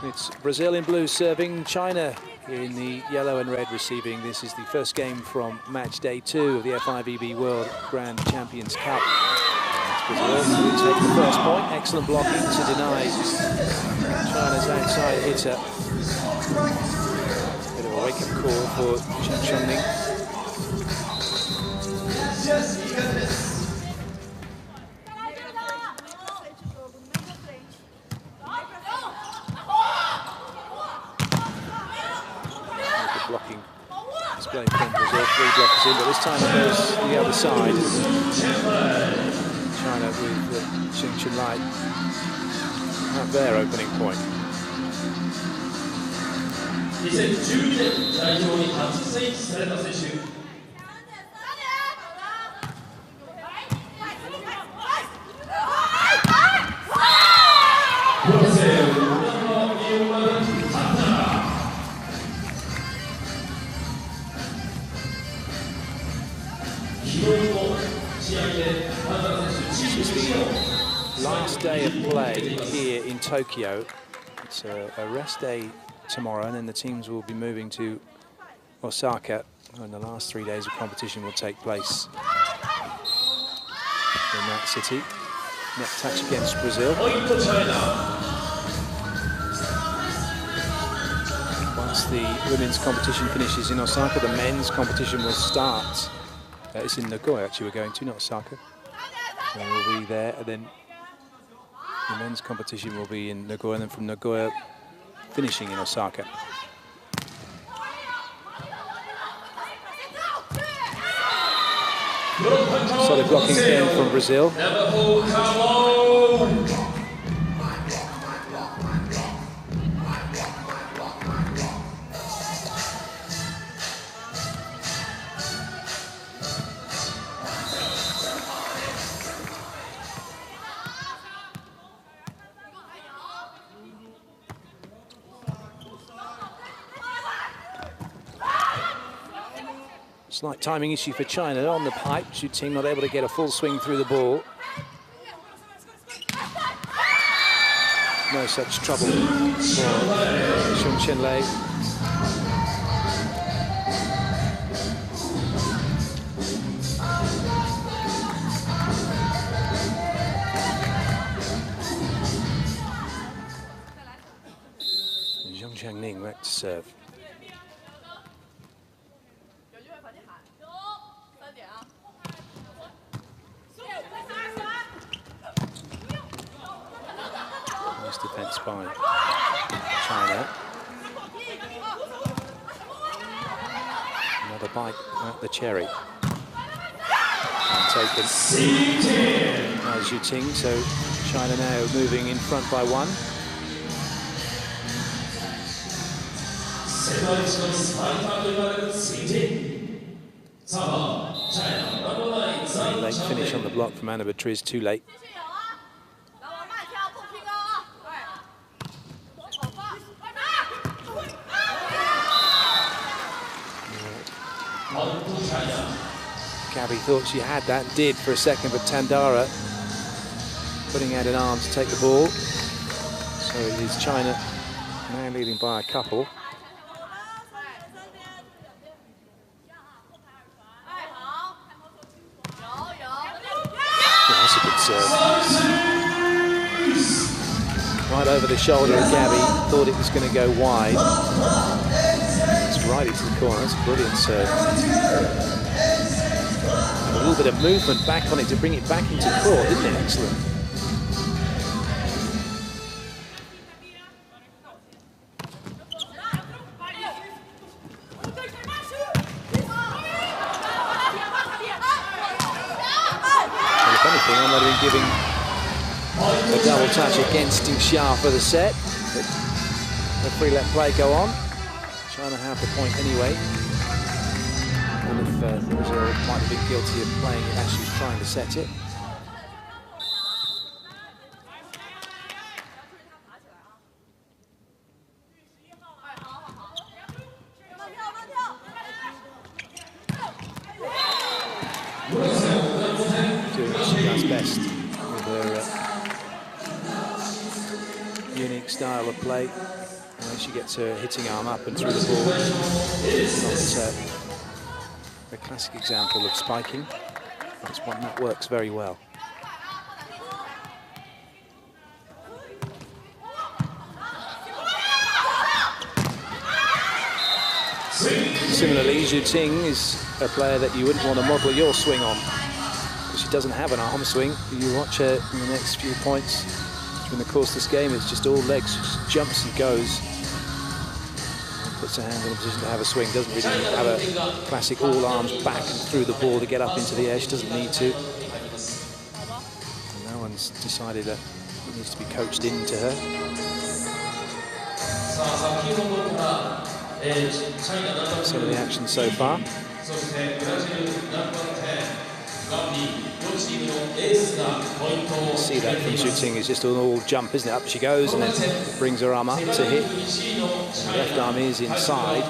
It's Brazil in blue serving, China in the yellow and red receiving. This is the first game from match day 2 of the FIVB World Grand Champions Cup. Brazil will take the first point. Excellent blocking to deny China's outside hitter. Bit of a wake-up call for Chen Ning. Blocking display from Brazil, 3 blockers in, but this time it goes the other side. China with Chen Lai at their opening point. Last day of play here in Tokyo. It's a rest day tomorrow, and then the teams will be moving to Osaka, and the last 3 days of competition will take place in that city. Net touch against Brazil. Once the women's competition finishes in Osaka, the men's competition will start. It's in Nagoya, actually, we're going to, not Osaka. And we'll be there, and then the men's competition will be in Nagoya, and then from Nagoya finishing in Osaka. Solid blocking again from Brazil. Slight timing issue for China on the pipe. Shoot team not able to get a full swing through the ball. No such trouble for Chen Lai. Zhang Ning back to serve. Defense by China. Another bite at the cherry. And taken by Zhu Ting, so China now moving in front by 1. Late finish on the block from Anna Beatriz, too late. Gabby thought she had that, did for a second, but Tandara putting out an arm to take the ball. So it is China now leading by a couple. Yeah, that's a good serve. Right over the shoulder of Gabby, thought it was going to go wide. It's right into the corner, that's a brilliant serve. A little bit of movement back on it to bring it back into court, isn't it? Excellent. Well, if anything, I might have been giving a double touch against Xia for the set, but the free let play go on. China have the point anyway. And if Brazil might have been guilty of playing it as she was trying to set it. Doing what she does best with her unique style of play. She gets her hitting arm up and through the ball. Not a classic example of spiking, but it's one that works very well. Similarly, Zhu Ting is a player that you wouldn't want to model your swing on, because she doesn't have an arm swing. You watch her in the next few points during the course of this game, it's just all legs. She just jumps and goes. Puts her hand in a position to have a swing. Doesn't really have a classic all arms back and through the ball to get up into the air. She doesn't need to. And no one's decided that it needs to be coached into her. Some of the action so far. See that from Zhu Ting is just an all jump, isn't it? Up she goes and then brings her arm up to hit. The left arm is inside.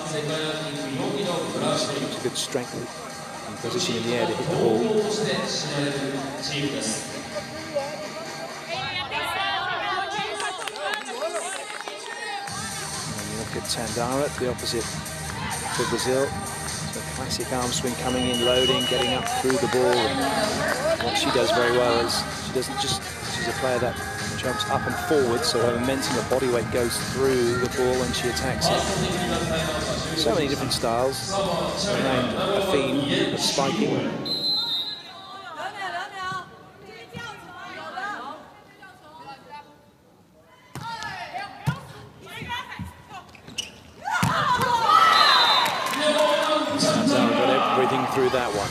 She keeps a good strength and position in the air to hit the ball. And you look at Tandara, the opposite for Brazil. Classic arm swing coming in, loading, getting up through the ball. What she does very well is she doesn't just, she's a player that jumps up and forward, so her momentum, her body weight goes through the ball when she attacks it. So many different styles around a theme of spiking. Through that one.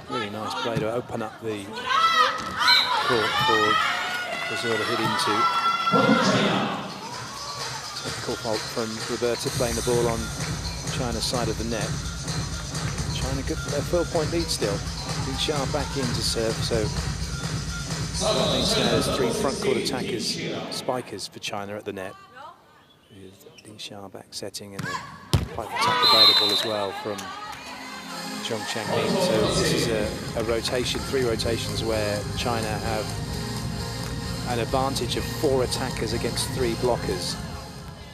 Really nice play to open up the court for Brazil to hit into. Typical fault from Roberta playing the ball on China's side of the net. China good for their 12-point lead still. Ding Xia back in to serve, so that means there's 3 front court attackers, spikers for China at the net. Ding Xia back setting and the pipe attack available as well from Zhong Changmin. So this is a rotation, 3 rotations where China have an advantage of 4 attackers against 3 blockers.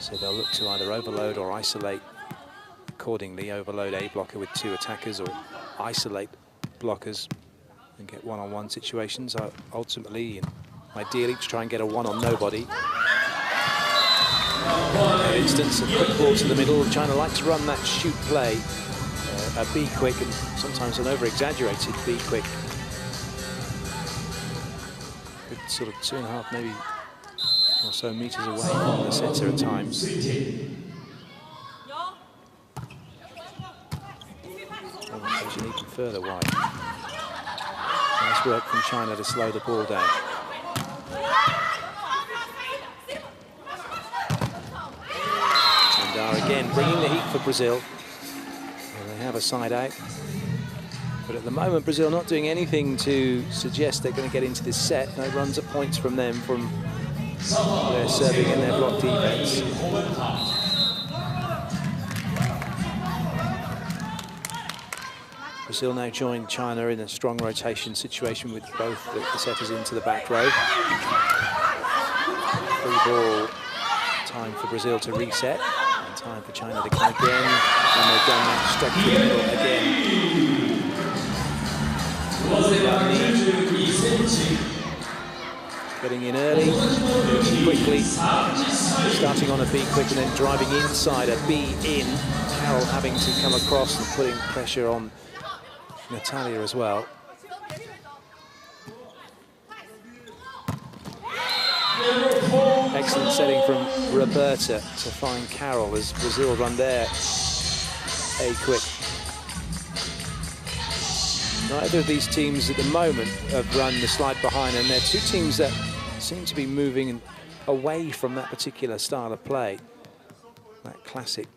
So they'll look to either overload or isolate accordingly, overload a blocker with 2 attackers or isolate blockers and get one-on-one situations. Ultimately, and ideally, to try and get a one on nobody. For instance, a quick ball to the middle. China like to run that shoot play, a be quick and sometimes an over-exaggerated be quick. Good sort of 2.5 maybe or so meters away from the centre at times. Even further wide. Nice work from China to slow the ball down. Tandara again bringing the heat for Brazil. And they have a side out. But at the moment, Brazil not doing anything to suggest they're going to get into this set. No runs at points from them from their serving and their block defense. Brazil now join China in a strong rotation situation with both the setters into the back row. Free ball, time for Brazil to reset, and time for China to come again. And they've done that stretch through the middle again. Getting in early, quickly, starting on a B quick and then driving inside a B in. Carroll having to come across and putting pressure on Natalia as well. Excellent setting from Roberta to find Carroll as Brazil run there a quick. Neither of these teams at the moment have run the slide behind, and they're 2 teams that seem to be moving away from that particular style of play. That classic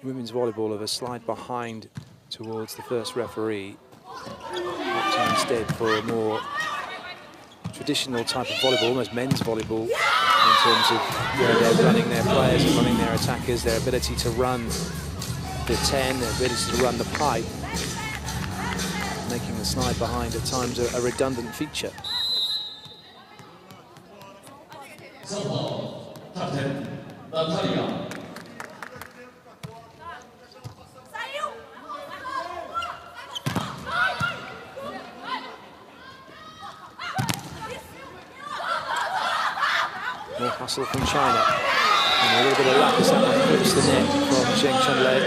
women's volleyball of a slide behind towards the first referee, opting instead for a more traditional type of volleyball, almost men's volleyball, in terms of where they're running their players and running their attackers, their ability to run the 10, their ability to run the pipe, making the slide behind at times a redundant feature. More hustle from China. And a little bit of luck as that one hits the net from Zheng Chunlei.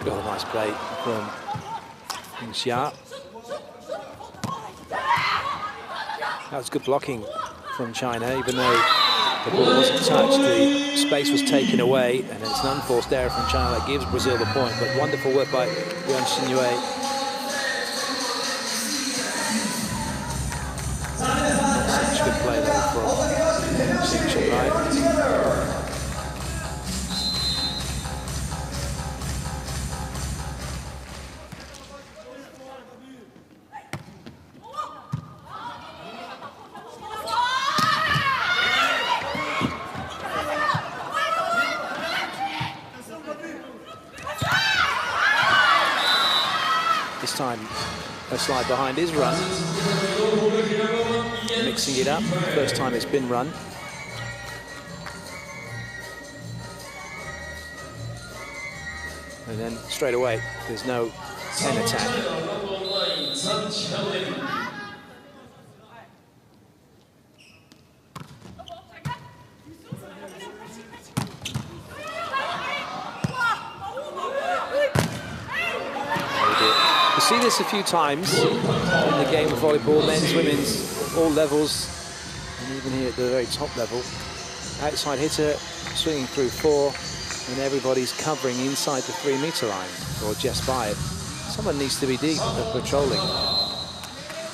Got a nice play from Xia. That was good blocking from China, even though the ball wasn't touched, the space was taken away, and it's an unforced error from China that gives Brazil the point. But wonderful work by Yuan Xinyue. Such good play though from Xing Chunlei. This time, a slide behind is run. Mixing it up. First time it's been run. And then straight away, there's no 10 attack. See this a few times in the game of volleyball, men's, women's, all levels, and even here at the very top level. Outside hitter swinging through 4, and everybody's covering inside the 3-meter line, or just by it. Someone needs to be deep at patrolling,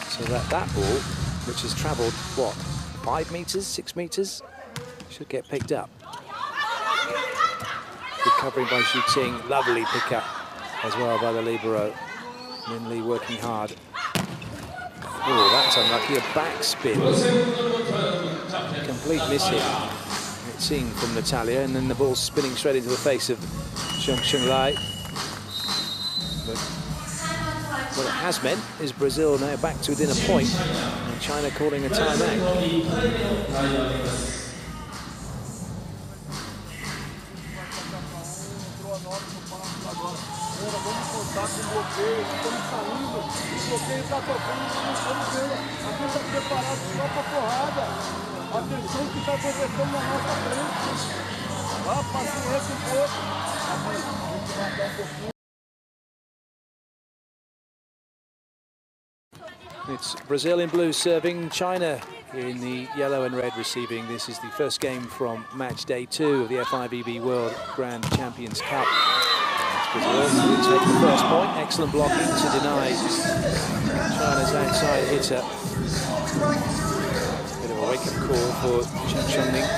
so that ball, which has travelled, what, 5 meters, 6 meters, should get picked up. Good covering by Xu Ting, lovely pickup as well by the libero. Min Lee working hard. Oh, that's unlucky. A backspin. Complete miss hit, it seemed, from Natalia, and then the ball spinning straight into the face of Zheng Chunlei. But what it has meant is Brazil now back to within a point, and China calling a timeout. It's Brazil in blue serving, China in the yellow and red receiving. This is the first game from match day 2 of the FIVB World Grand Champions Cup. Brazil will take the first point. Excellent blocking to deny China's outside hitter. Bit of a wake-up call for Chen Chongming.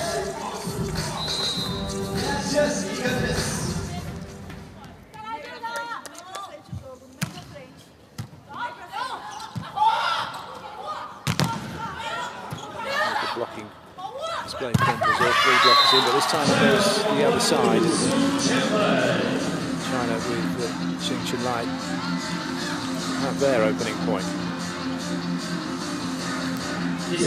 Good blocking display from Brazil. 3 blockers in, but this time it goes the other side. China with Zheng Chunlei at their opening point. This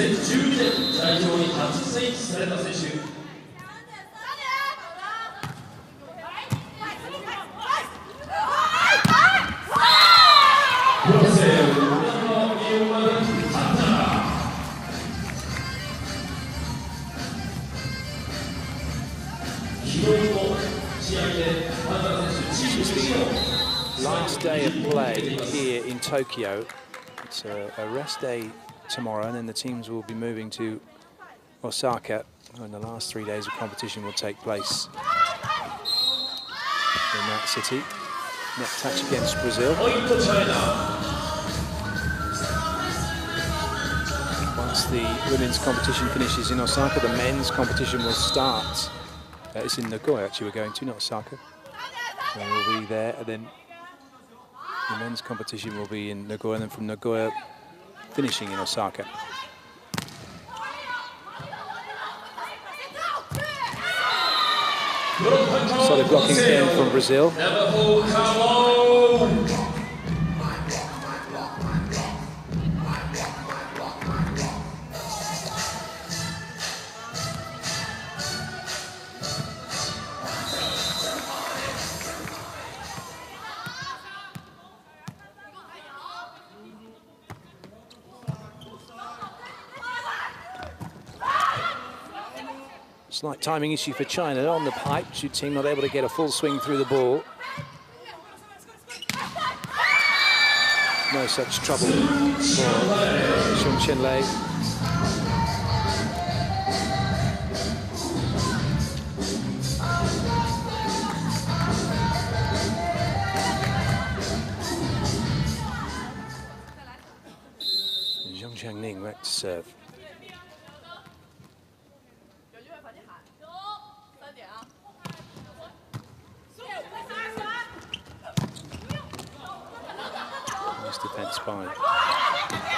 is the last day of play here in Tokyo. It's a rest day tomorrow, and then the teams will be moving to Osaka, and the last 3 days of competition will take place. in that city. Net touch against Brazil. Once the women's competition finishes in Osaka, the men's competition will start. It's in Nagoya, actually, we're going to, not Osaka. So we'll be there, and then the men's competition will be in Nagoya, and then from Nagoya, finishing in Osaka. Solid blocking again from Brazil. Slight timing issue for China on the pipe. Shu Ting not able to get a full swing through the ball. No such trouble for Xiong Qianlei. Zhang Changning back to serve. Defense by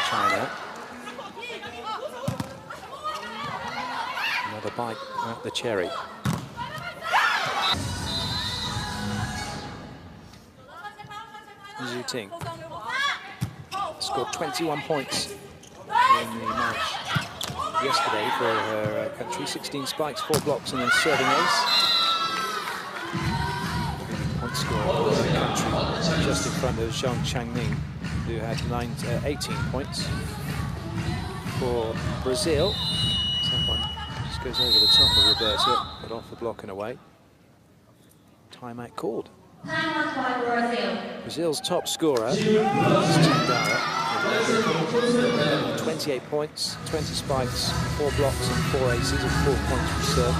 China. Another bite at the cherry. Zhu Ting scored 21 points in the match yesterday for her country. 16 spikes, 4 blocks, and then serving ace. Point scorer for the country, just in front of Zhang Changning, who had 18 points. For Brazil, someone just goes over the top of Roberta, but off the block and away. Timeout called. Brazil's top scorer is Tandara, 28 points, 20 spikes, 4 blocks and 4 aces, and 4 points from serve.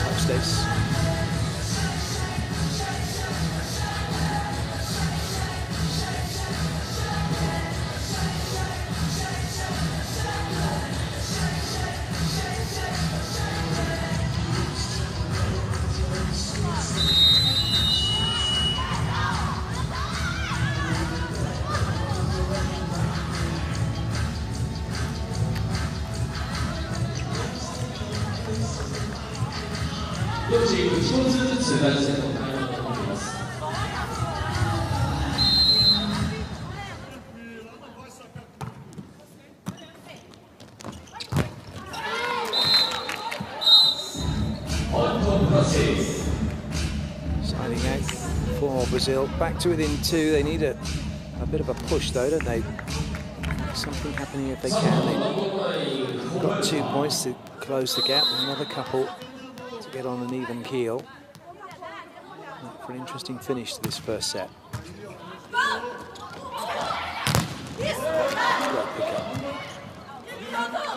Touch this. Signing out for Brazil. Back to within 2. They need a bit of a push though, don't they? Something happening if they can. They've got 2 points to close the gap. Another couple to get on an even keel. For an interesting finish to this first set. Great pickup.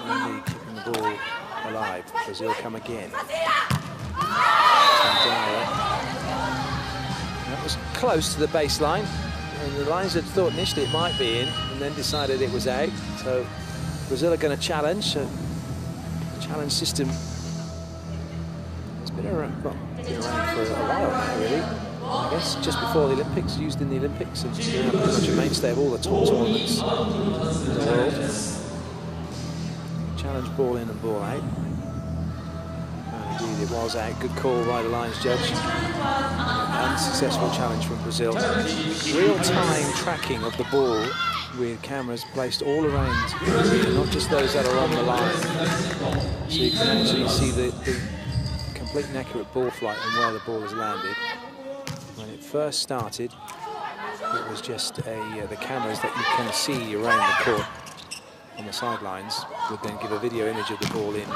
Really keeping the ball alive. Brazil come again. That was close to the baseline, and the lines had thought initially it might be in, and then decided it was out. So Brazil are going to challenge. The challenge system has been around for a while now, really. I guess just before the Olympics, used in the Olympics, and pretty much a mainstay of all the top tournaments in the world. Challenge ball in and ball out. Indeed, it was out. Good call by the lines judge. Unsuccessful challenge from Brazil. Real-time tracking of the ball with cameras placed all around, not just those that are on the line. So you can actually see the complete and accurate ball flight and where the ball has landed. When it first started, it was just the cameras that you can see around the court on the sidelines would then give a video image of the ball in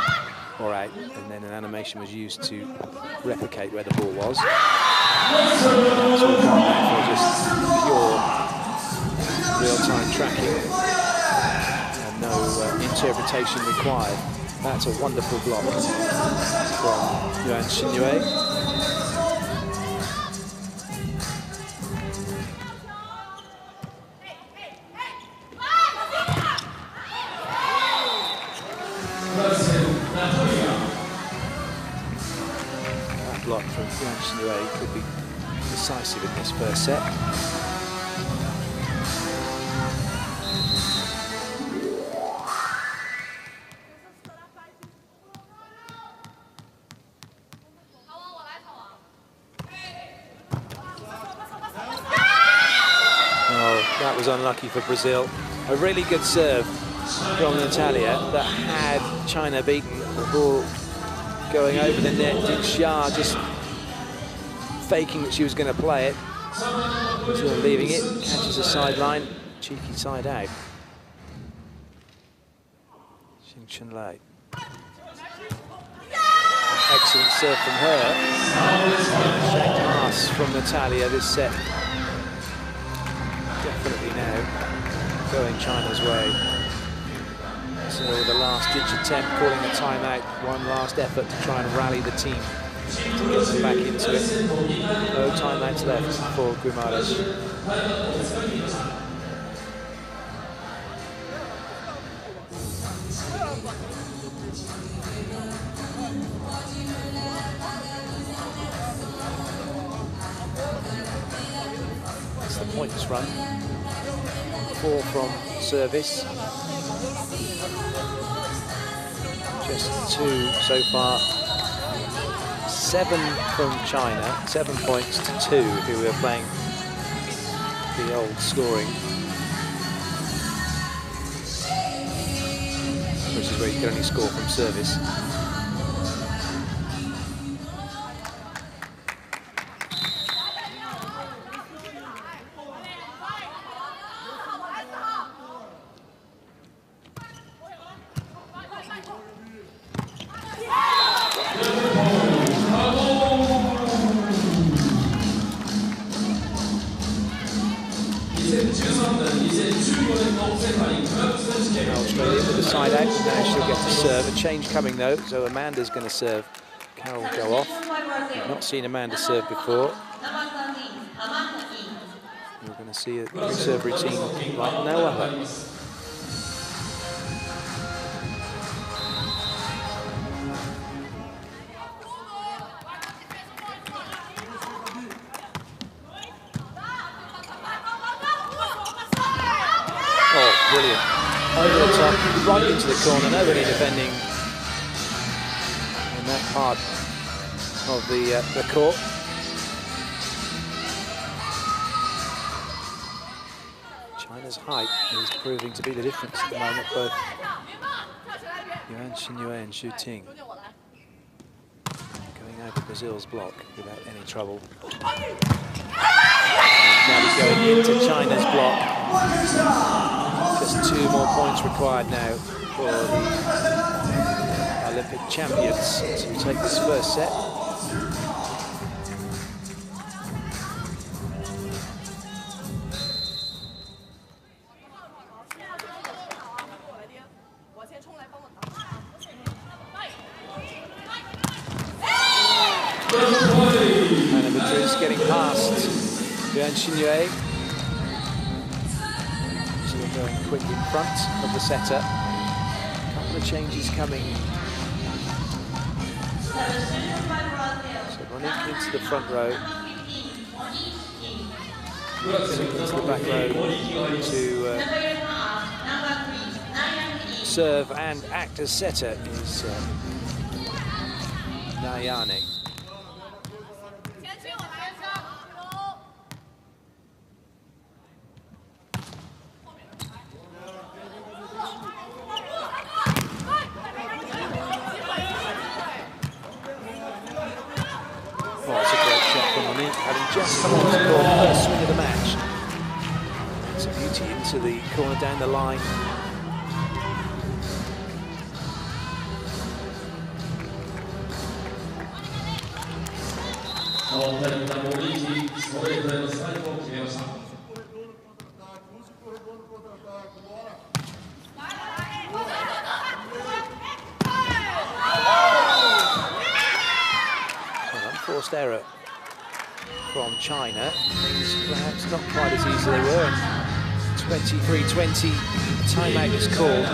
or out, and then an animation was used to replicate where the ball was. So for just pure real-time tracking and no interpretation required. That's a wonderful block from Yuan Xinyue. Yue could be decisive in this first set. Oh, that was unlucky for Brazil. A really good serve from Natalia that had China beaten. The ball going over the net. Ding Xia just faking that she was going to play it. Brazil leaving it, catches a sideline, cheeky side out. Xing Chunlei. Excellent serve from her. Check pass from Natalia this set. Definitely now going China's way. So the last-ditch attempt, calling a timeout, one last effort to try and rally the team to get them back into it. No timeouts left for Guimarães. That's the points run. 4 from service. Just 2 so far. 7 from China, 7 points to 2 who we are playing the old scoring. Which is where you can only score from service. Australia with the side out, now she'll get to serve. A change coming though, so Amanda's going to serve. Carol will go off. We've not seen Amanda serve before. We're going to see a serve routine like no other. Oh, brilliant. Over the top, right into the corner, nobody defending in that part of the court. China's height is proving to be the difference at the moment, both Yuan Xinyue and Xu Ting going over Brazil's block without any trouble. Now he's going into China's block. Just 2 more points required now for the Olympic champions to take this first set. Anna Madrid's getting past Yuan Xinyue. Going quick in front of the setter. A couple of changes coming. So running into the front row. Into the back row to serve and act as setter is Nayane. Just come on to score the first swing of the match. It's a beauty into the corner down the line. An unforced error from China, things perhaps not quite as easy as they were. 23-20, timeout is called.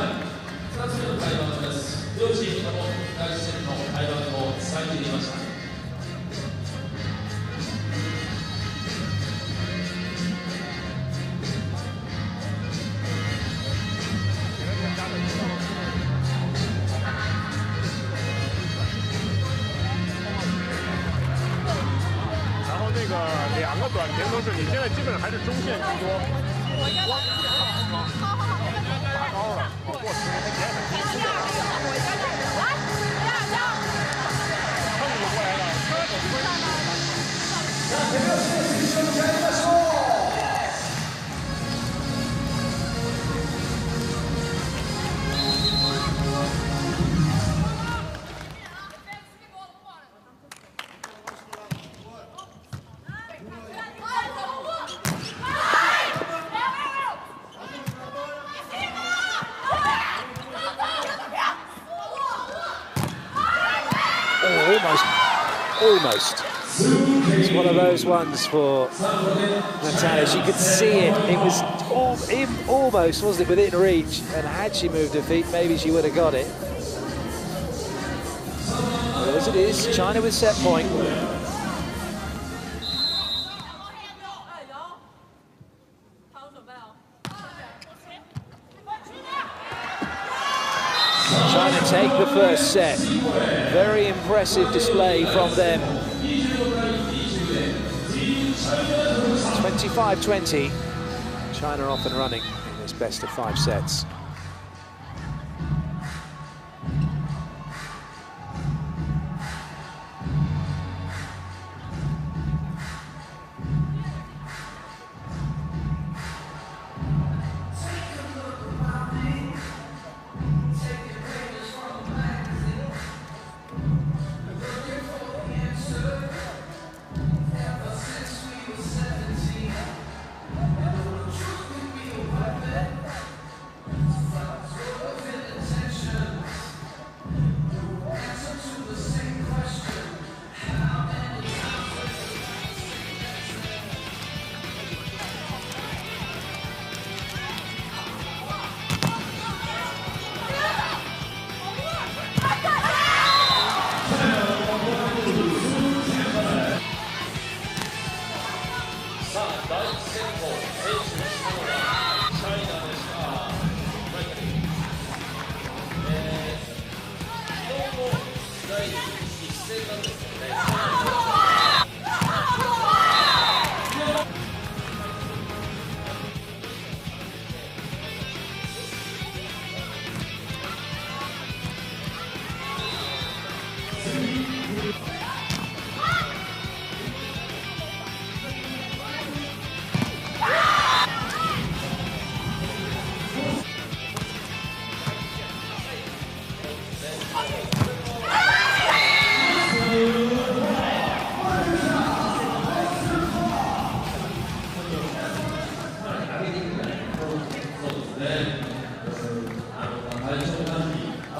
那个2个短平都是，你现在基本上还是中线居多。打高了，过10年前很低。蹭着过来的。Almost. It's one of those ones for Natalia. She could see it. It was almost, wasn't it, within reach. And had she moved her feet, maybe she would have got it. But as it is, China with set point. China take the first set. Very impressive display from them. 25-20. China off and running in this best of 5 sets.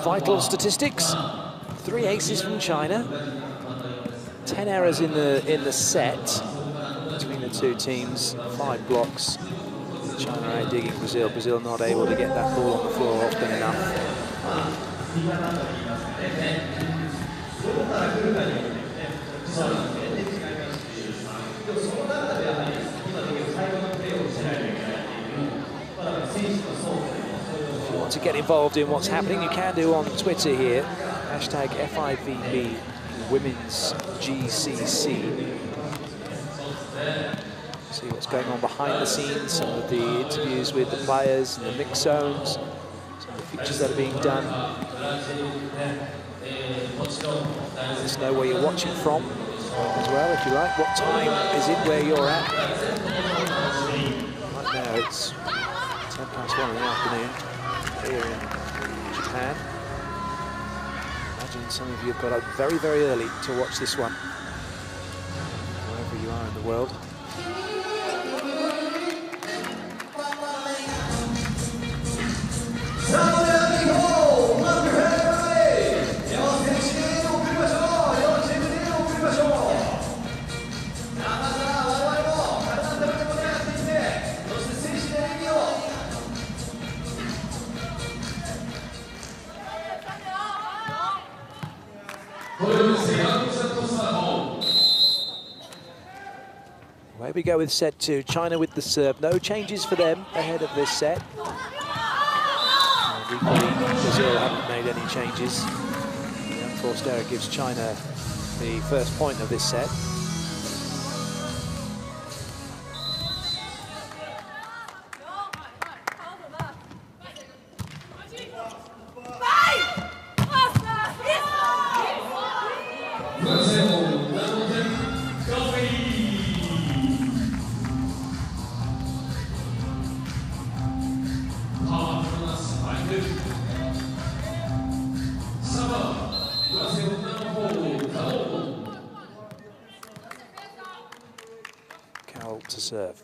Vital statistics: 3 aces from China, 10 errors in the set between the two teams, 5 blocks. China outdigging Brazil. Brazil not able to get that ball on the floor often enough. If you want to get involved in what's happening, you can do on Twitter here. Hashtag FIVB Women's GCC. See what's going on behind the scenes, some of the interviews with the players and the mix zones, some of the features that are being done. Let us know where you're watching from as well, if you like. What time is it where you're at? Right now it's 1:10 in the afternoon here in Japan. I imagine some of you have got up very, very early to watch this one, wherever you are in the world. Away we go with set 2. China with the serve. No changes for them ahead of this set. Brazil haven't made any changes. The unforced error gives China the first point of this set. Carroll to serve.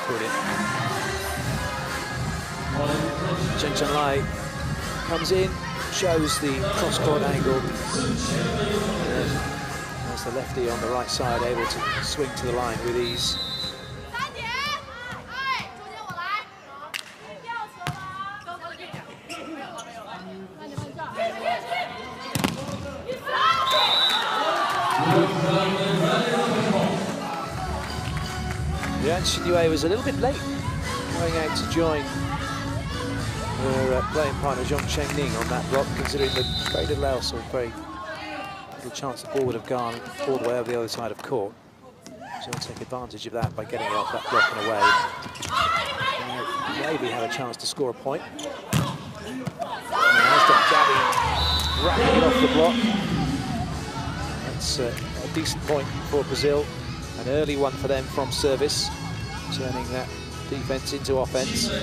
Brilliant. Chen Chunlei comes in, shows the cross-court angle. There's the lefty on the right side, able to swing to the line with ease. Yuan Xinyue was a little bit late going out to join her playing partner Zhong Chengning on that block, considering the very little else or very little chance the ball would have gone all the way over the other side of court. She'll take advantage of that by getting it off that block and away. Maybe have a chance to score a point. And there's the Gabby wrapping it off the block. That's a decent point for Brazil. An early one for them from service, turning that defense into offense. That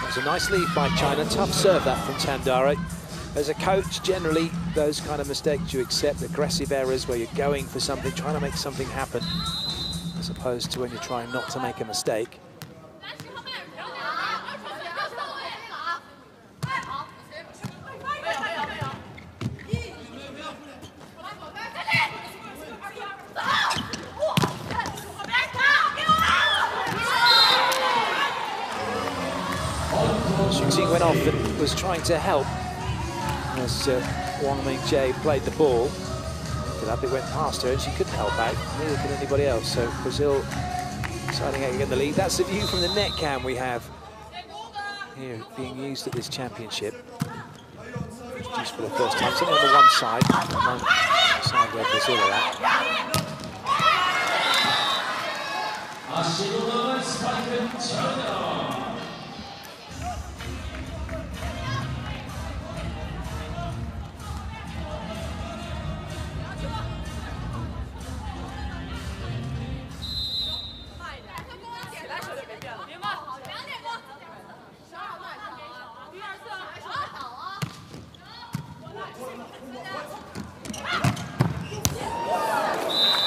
was a nice lead by China. Tough serve that from Tandare. As a coach, generally, those kind of mistakes you accept, aggressive errors where you're going for something, trying to make something happen, as opposed to when you're trying not to make a mistake. Xing went off and was trying to help as Wang Mingjie played the ball. It went past her and she couldn't help out, neither could anybody else. So Brazil deciding how to get the lead. That's the view from the net cam we have here being used at this championship. Introduced for the first time, something on the one side where Brazil are at.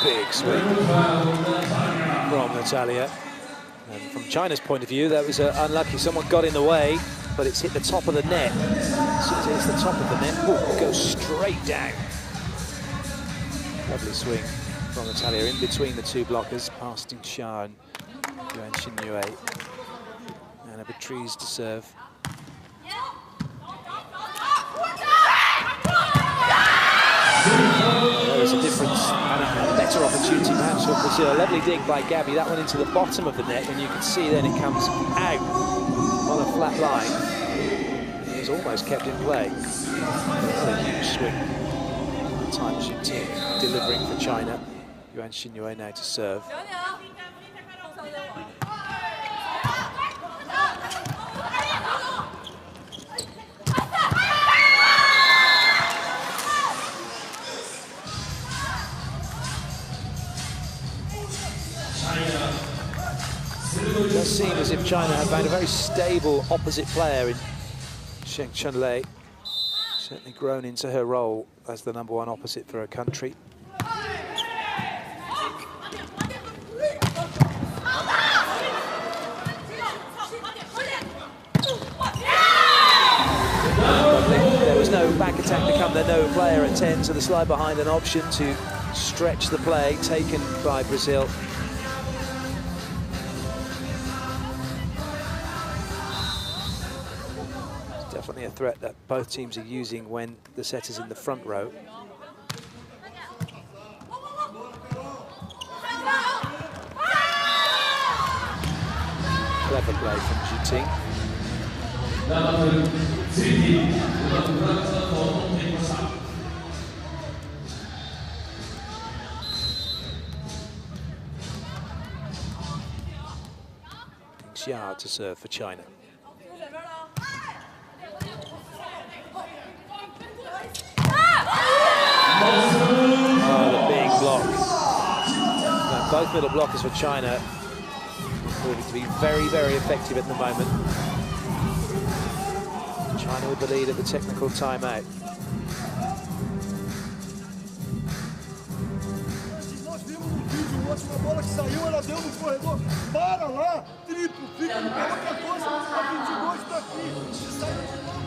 Big swing from Natalia. And from China's point of view, that was unlucky. Someone got in the way, but it's hit the top of the net. As soon as it hits the top of the net, it goes straight down. Lovely swing from Natalia in between the two blockers, past Xia and Yuan Xinyue. And a Beatriz to serve. There was a difference and a better opportunity perhaps for Brazil. A lovely dig by Gabby, that one into the bottom of the net, and you can see then it comes out on a flat line. It was almost kept in play. Another huge swing. Time Xing delivering for China. Yuan Xinyue now to serve. It does seem as if China have found a very stable opposite player in Chen Chunlei. Certainly grown into her role as the #1 opposite for her country. There was no back attack to come, there no player at 10, so the slide behind an option to stretch the play taken by Brazil. Definitely a threat that both teams are using when the set is in the front row. Clever play from Xing. Xia to serve for China. Oh, the big block. That both middle blockers for China proving to be very, very effective at the moment. China with the lead at the technical timeout. Uma bola que saiu, ela deu no corredor. Para lá, triplo, fica no pé, outra coisa, a 22 está aqui. Se sai de novo.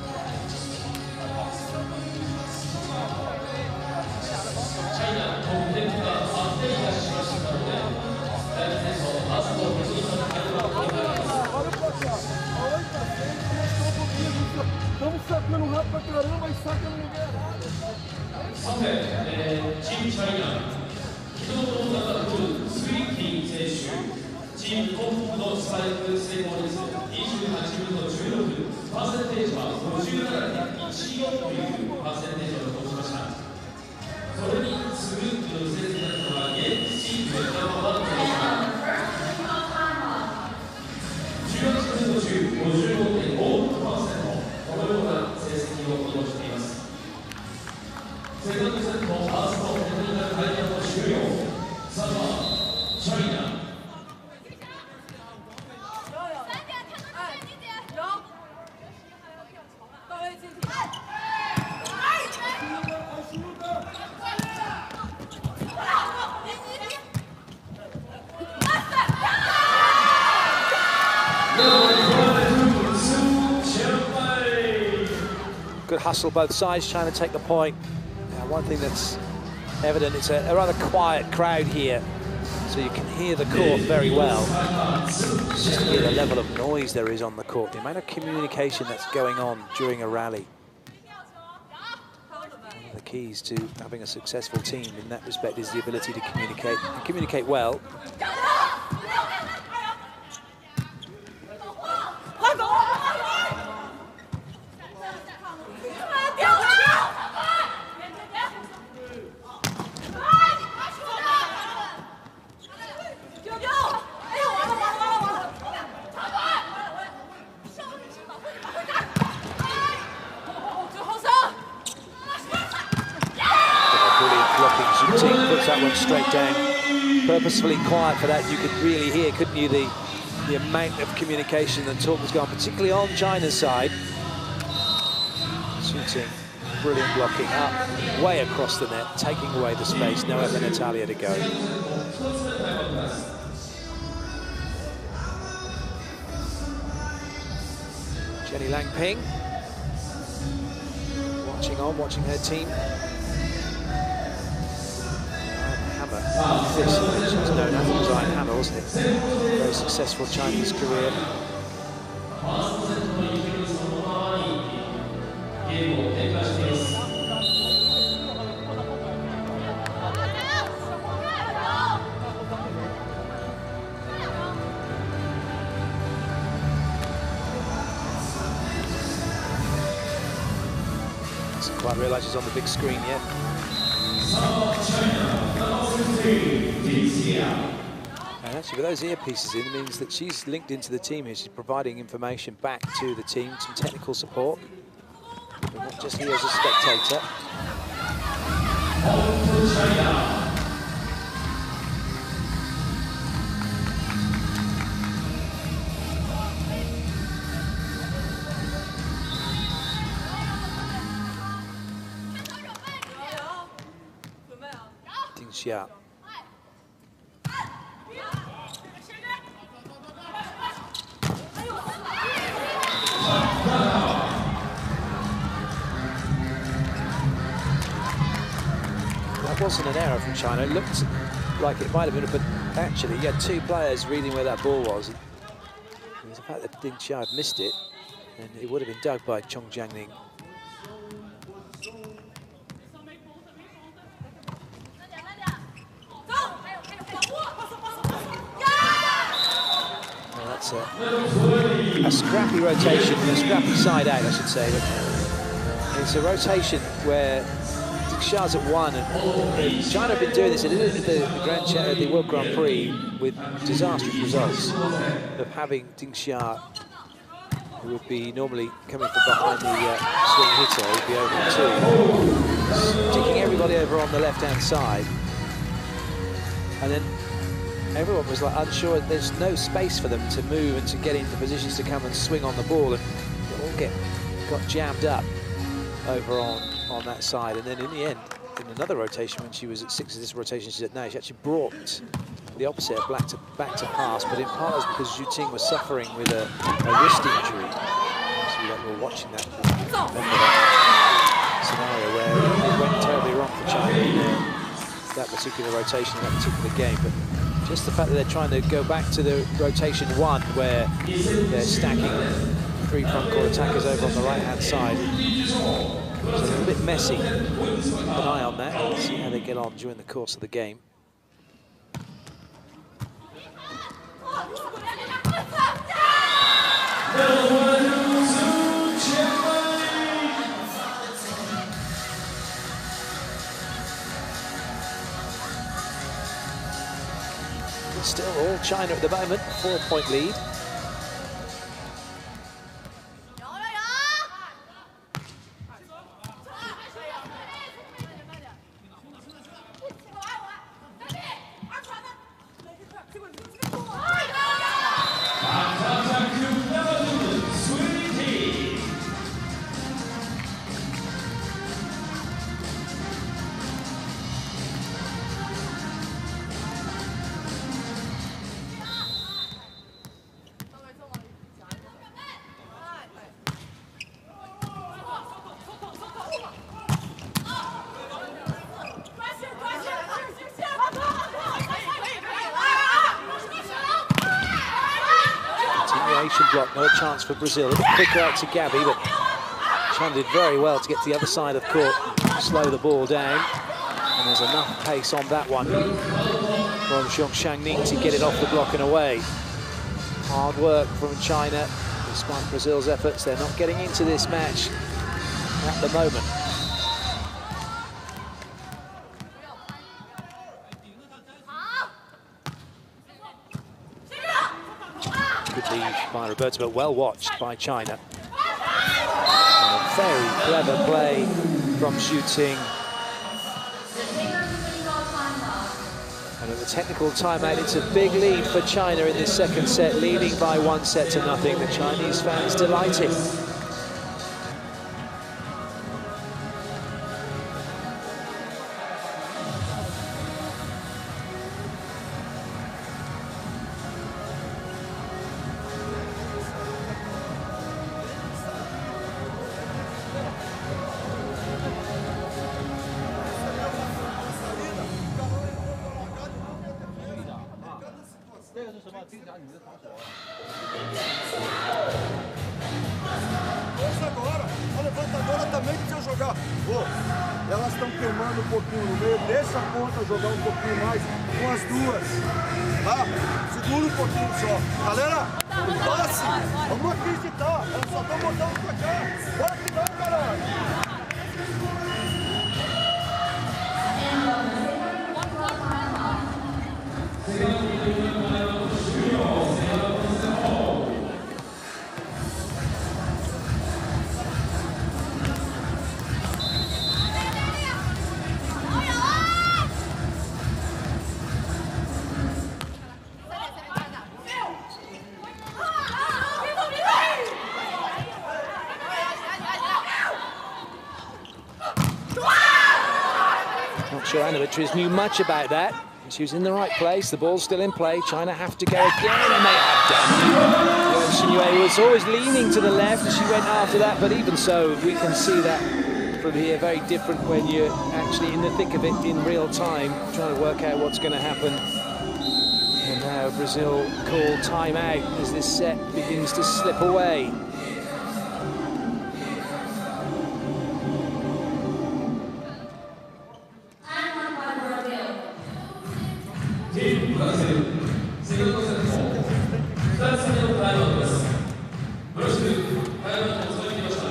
Olha pra cá, olha pra frente, mostrou um pouquinho. Estamos sacando rápido pra caramba e saca no lugar errado. Team China. 昨日の中のスリーキー選手、チームトップのスパイク成功率28分の16、パーセンテージは 57.14 というパーセンテージを残しました。それに次ぐ成績だったのは現チームナンバーワンの選手が18分の10、55.56%、このような成績を残しています。セカンドセット、ファースト、テクニカルタイムアウト終了。サーバー、チャイナ。Good hustle both sides, trying to take the point. One thing that's evident, it's a rather quiet crowd here, so you can hear the court very well. Just to hear the level of noise there is on the court, the amount of communication that's going on during a rally. One of the keys to having a successful team in that respect is the ability to communicate, and communicate well. Puts that one straight down. Purposefully quiet for that. You could really hear, couldn't you, the amount of communication and talk was going on, particularly on China's side. Shooting, brilliant blocking up, way across the net, taking away the space. Nowhere for Natalia to go. Jenny Lang Ping, watching her team. She was known as Ryan Hammer, wasn't it? Very successful Chinese career. Doesn't quite realise she's on the big screen yet. And actually, with those earpieces in, it means that she's linked into the team here. She's providing information back to the team, some technical support. But not just here as a spectator. Ding Xia. That wasn't an error from China. It looked like it might have been, but actually, you had two players reading where that ball was. It was the fact that Ding Xia had missed it, and it would have been dug by Chong Jiangning. Well, that's a scrappy rotation, a scrappy side out, I should say. But it's a rotation where Xia's at one, and China have been doing this at the World Grand Prix with disastrous results of having Ding Xia, who would be normally coming from behind the swing hitter, would be over two, sticking everybody over on the left-hand side, and then everyone was like unsure. There's no space for them to move and to get into positions to come and swing on the ball, and they all got jammed up over on that side. And then in the end, in another rotation, when she was at 6 of this rotation she's at now, she actually brought the opposite back to pass, but in part was because Zhu Ting was suffering with a wrist injury. So we're watching that, scenario where it went terribly wrong for China in that particular rotation, in that particular game. But just the fact that they're trying to go back to the rotation 1, where they're stacking 3 front court attackers over on the right-hand side. It's a little bit messy. Keep an eye on that and see how they get on during the course of the game. It's still all China at the moment, 4-point lead. Block, no chance for Brazil. It'll quicker out to Gabby, but China did very well to get to the other side of court, slow the ball down, and there's enough pace on that one from Xiong Ning to get it off the block and away. Hard work from China, despite Brazil's efforts. They're not getting into this match at the moment. Good lead by Roberta, but well watched by China. And a very clever play from Zhu Ting. And at the technical timeout, it's a big lead for China in this second set, leading by 1-0. The Chinese fans delighted. Agora, a levantadora também precisa jogar. Elas estão queimando um pouquinho no meio, deixa a ponta jogar um pouquinho mais com as duas. Tá? Segura um pouquinho só. Galera, passe, vamos acreditar. Elas só estão botando pra cá. Bora que dá, caralho. Not sure Anna Beatriz knew much about that. She was in the right place, the ball's still in play. China have to go again, and they have done. Shinue was always leaning to the left, she went after that, but even so, we can see that from here, very different when you're actually in the thick of it in real time, trying to work out what's going to happen. And now Brazil call timeout as this set begins to slip away. Team Brasil, segundo set. 2つ目のタイムアウトです。よろしくタイムアウトを続けました。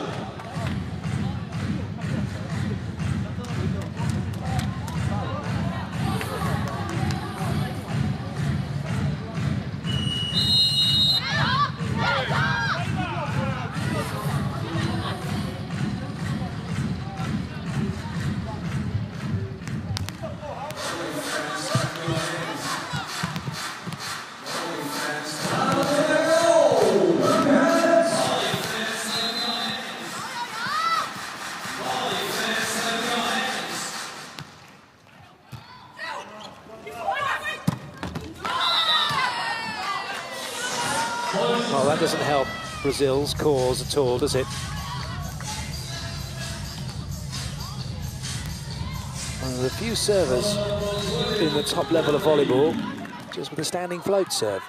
Well, that doesn't help Brazil's cause at all, does it? One of the few servers in the top level of volleyball, just with a standing float serve.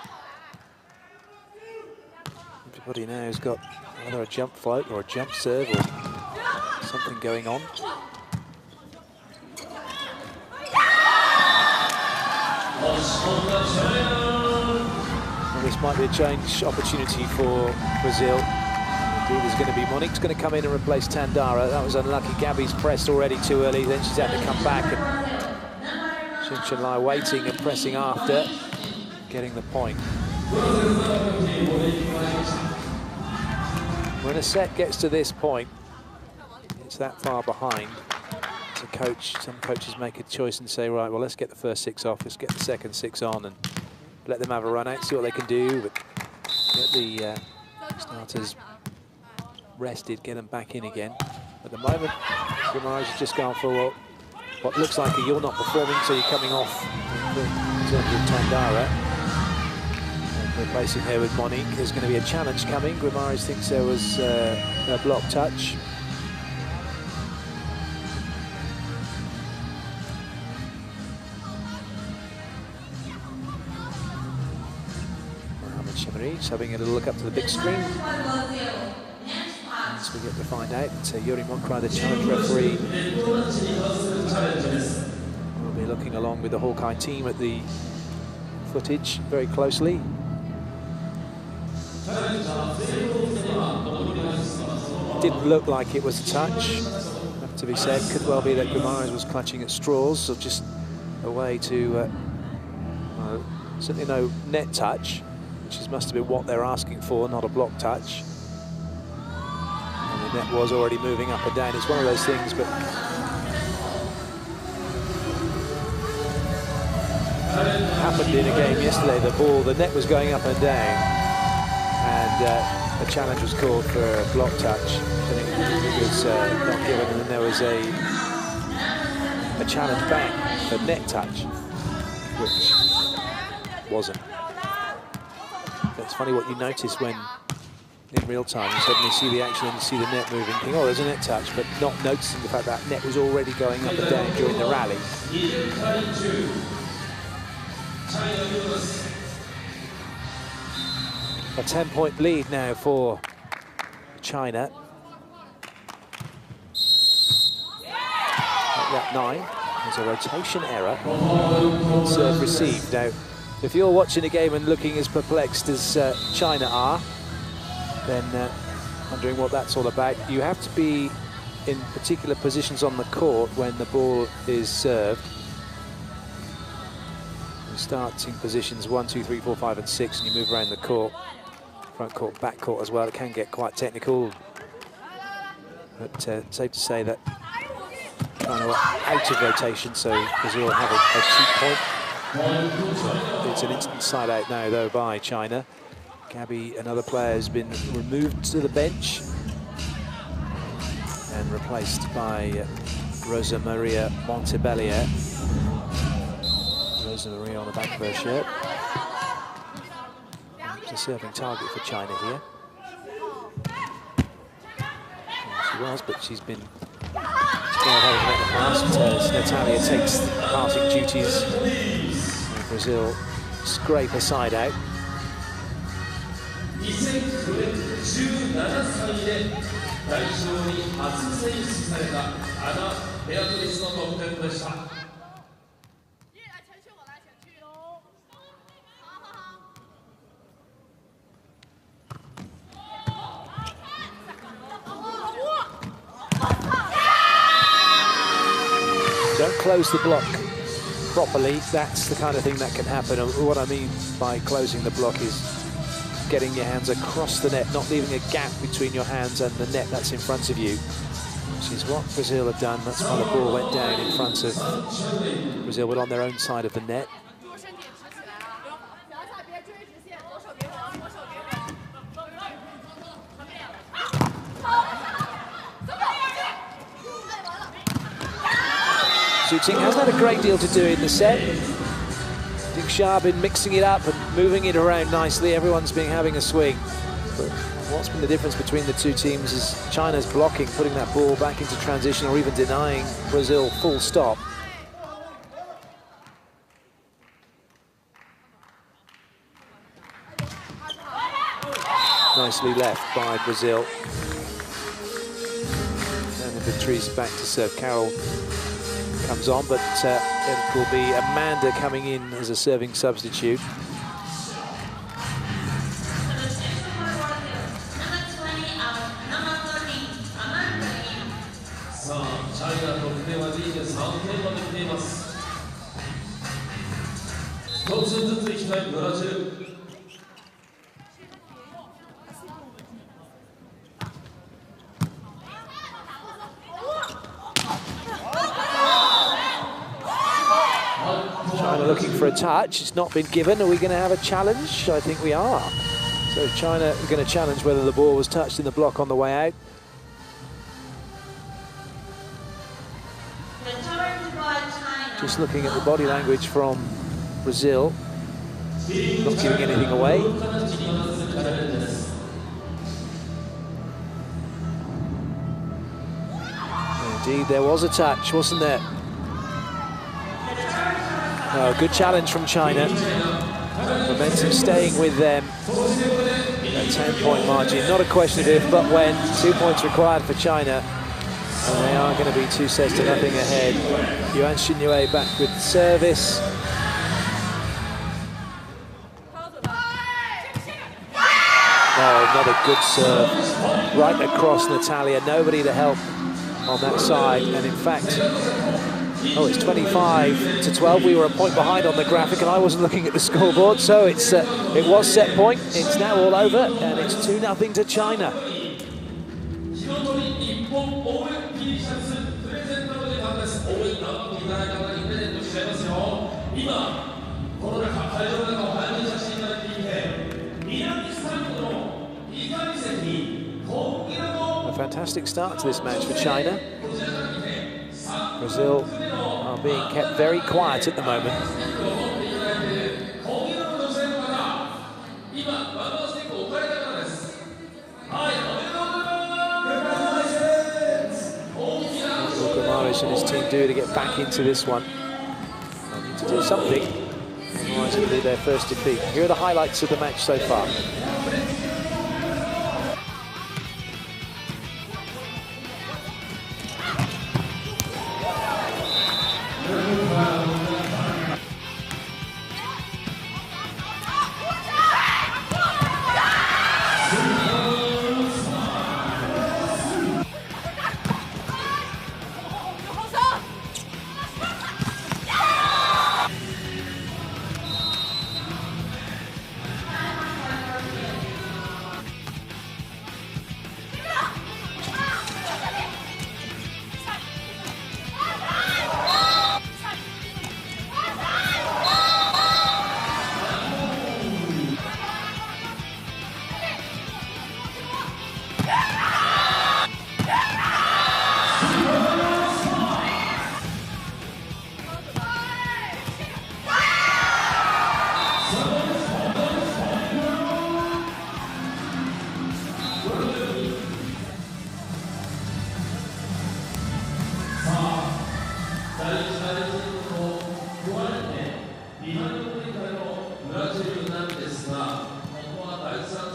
Everybody now has got either a jump float or a jump serve or something going on. Well, this might be a change opportunity for Brazil. Indeed, there's going to be Monique's going to come in and replace Tandara. That was unlucky. Gabby's pressed already too early. Then she's had to come back. And Shinchenlai waiting and pressing after, getting the point. When a set gets to this point, it's that far behind. As a coach, some coaches make a choice and say, right, well, let's get the first 6 off, let's get the second 6 on, and let them have a run out, see what they can do, but get the starters rested, get them back in again. At the moment, Guimaraes has just gone for what looks like you're not performing, so you're coming off in terms of Tandara. Replacing her with Monique. There's going to be a challenge coming. Guimaraes thinks there was a block touch. Mohamed Chemeri just having a little look up to the big screen. As we get to find out, Yuri Moncry, the challenge referee, will be looking along with the Hawkeye team at the footage very closely. Didn't look like it was a touch, have to be said. Could well be that Guimaraes was clutching at straws, or just a way to certainly no net touch, which must have been what they're asking for, not a block touch. And the net was already moving up and down. It's one of those things, but happened in a game yesterday. The net was going up and down, and a challenge was called for a block touch, and it was not given, and then there was a challenge back for net touch, which wasn't. It's funny what you notice when in real time you suddenly see the action and you see the net moving, think, oh, there's a net touch, but not noticing the fact that net was already going up and down during the rally. A 10-point lead now for China. At that 9, there's a rotation error. Serve received. Now, if you're watching a game and looking as perplexed as China are, then wondering what that's all about, you have to be in particular positions on the court when the ball is served. You start in positions 1, 2, 3, 4, 5, and 6, and you move around the court. Front court, back court as well. It can get quite technical, but safe to say that China are out of rotation, so Brazil have a cheap point. It's an instant side out now, though, by China. Gabby, another player, has been removed to the bench and replaced by Rosa Maria Montebellier. Rosa Maria on the back of her shirt. It's a serving target for China here. She was, but she's been having a past as Natalia takes the passing duties. And Brazil scrape a side out. Don't close the block properly. That's the kind of thing that can happen. And what I mean by closing the block is getting your hands across the net, not leaving a gap between your hands and the net that's in front of you, which is what Brazil have done. That's why the ball went down in front of Brazil, but on their own side of the net. Zhu Ting hasn't had a great deal to do in the set. Didn't Xia been mixing it up and moving it around nicely. Everyone's been having a swing. But what's been the difference between the two teams is China's blocking, putting that ball back into transition, or even denying Brazil full stop. Nicely left by Brazil. And the victory's back to serve. Carroll comes on, but it will be Amanda coming in as a serving substitute. China looking for a touch. It's not been given. Are we going to have a challenge? I think we are. So China are going to challenge whether the ball was touched in the block on the way out. Just looking at the body language from Brazil, not giving anything away. Indeed, there was a touch, wasn't there? Oh, good challenge from China. Momentum staying with them. A 10-point margin. Not a question of if, but when. 2 points required for China. And they are going to be 2 sets to nothing ahead. Yuan Xinyue back with service. Oh, another good serve. Right across Natalia. Nobody to help on that side. And in fact, oh, it's 25-12. We were a point behind on the graphic, and I wasn't looking at the scoreboard. So it was set point. It's now all over, and it's 2-0 to China. A fantastic start to this match for China. Brazil are being kept very quiet at the moment. What will Gomares and his team do to get back into this one? They need to do something, otherwise it'll be their first defeat. Here are the highlights of the match so far.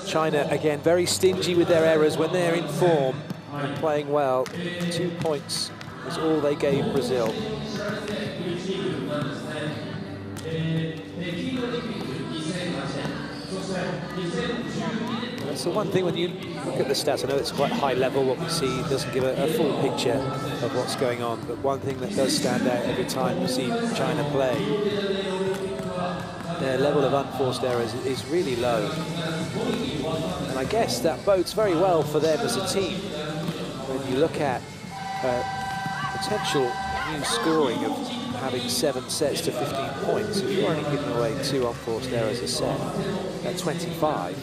China, again, very stingy with their errors when they're in form and playing well. 2 points was all they gave Brazil. That's the one thing when you look at the stats. I know it's quite high level what we see. It doesn't give a full picture of what's going on. But one thing that does stand out every time you see China play, their level of unforced errors is really low. And I guess that bodes very well for them as a team. When you look at potential new scoring of having 7 sets to 15 points, if you're only giving away 2 unforced errors a set at 25,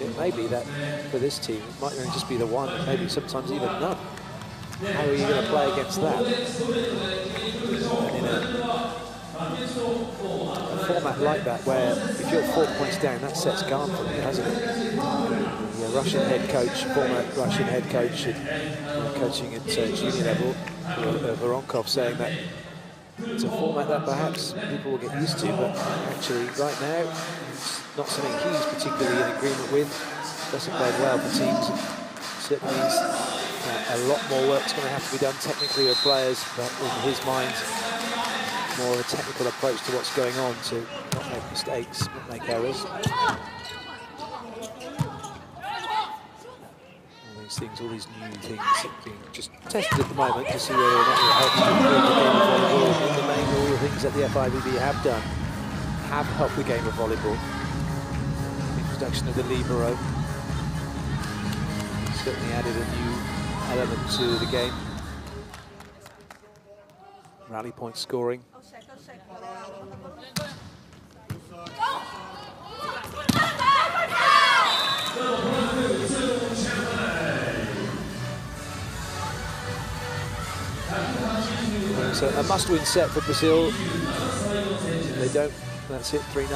it may be that for this team, it might only just be the one, and maybe sometimes even none. How are you going to play against that? And in a A format like that where if you're 4 points down, that set's gone for you, hasn't it? The Russian head coach, former Russian head coach, coaching at junior level, Voronkov, saying that it's a format that perhaps people will get used to, but actually right now it's not something he's particularly in agreement with. Doesn't bode well for teams. It certainly means a lot more work's going to have to be done technically with players, but in his mind, more of a technical approach to what's going on to not make mistakes, not make errors. All these new things being just tested at the moment to see whether or not it helps to improve the game of volleyball. In the main, all the things that the FIVB have done have helped the game of volleyball. The introduction of the libero certainly added a new element to the game. Rally point scoring. So a must-win set for Brazil. If they don't, that's it, 3-0.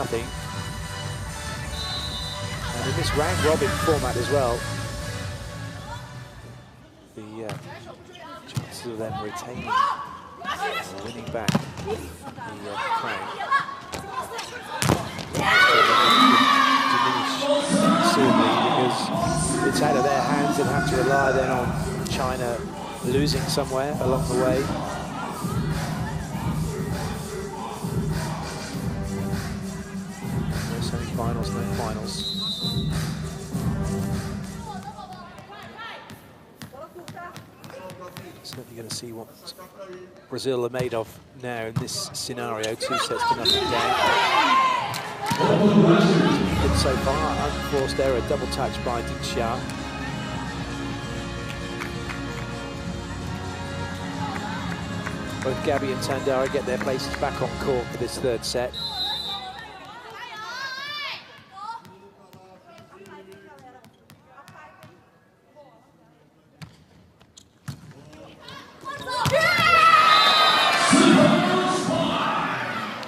And in this round-robin format as well, the chances of them retaining or winning back the crown diminish considerably because it's out of their hands and have to rely then on China losing somewhere along the way. No semi-finals, no finals. Certainly going to see what Brazil are made of now in this scenario. 2 sets to nothing down. Good so far, unforced error, double touch by Ding Xia. Both Gabby and Tandara get their places back on court for this 3rd set.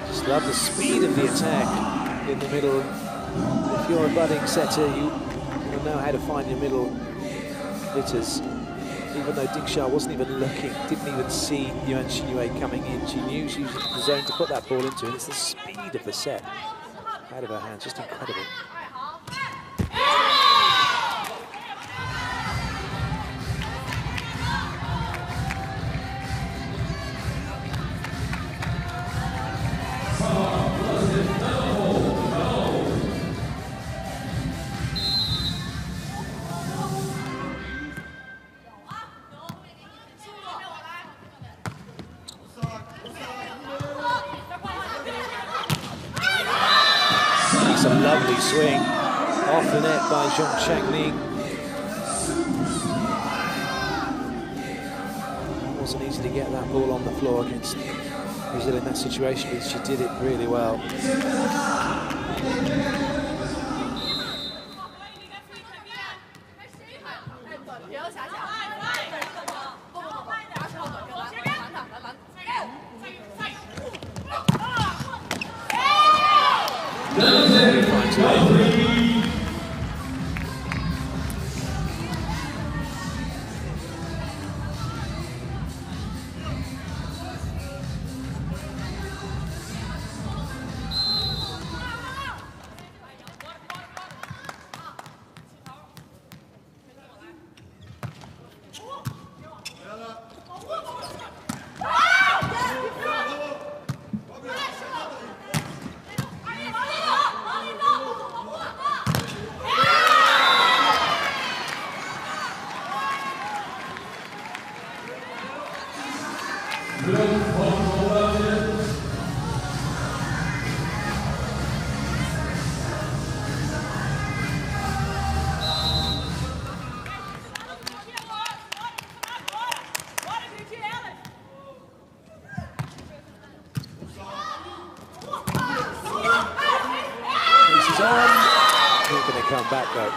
Just love the speed of the attack in the middle. If you're a budding setter, you will know how to find your middle hitters. Even though Ding Xia wasn't even looking, didn't even see Yuan Xinyue coming in. She knew she was in the zone to put that ball into, and it's the speed of the set out of her hands, just incredible. A lovely swing off the net by Zhong Changning. It wasn't easy to get that ball on the floor against Brazil in that situation, but she did it really well. Come back though.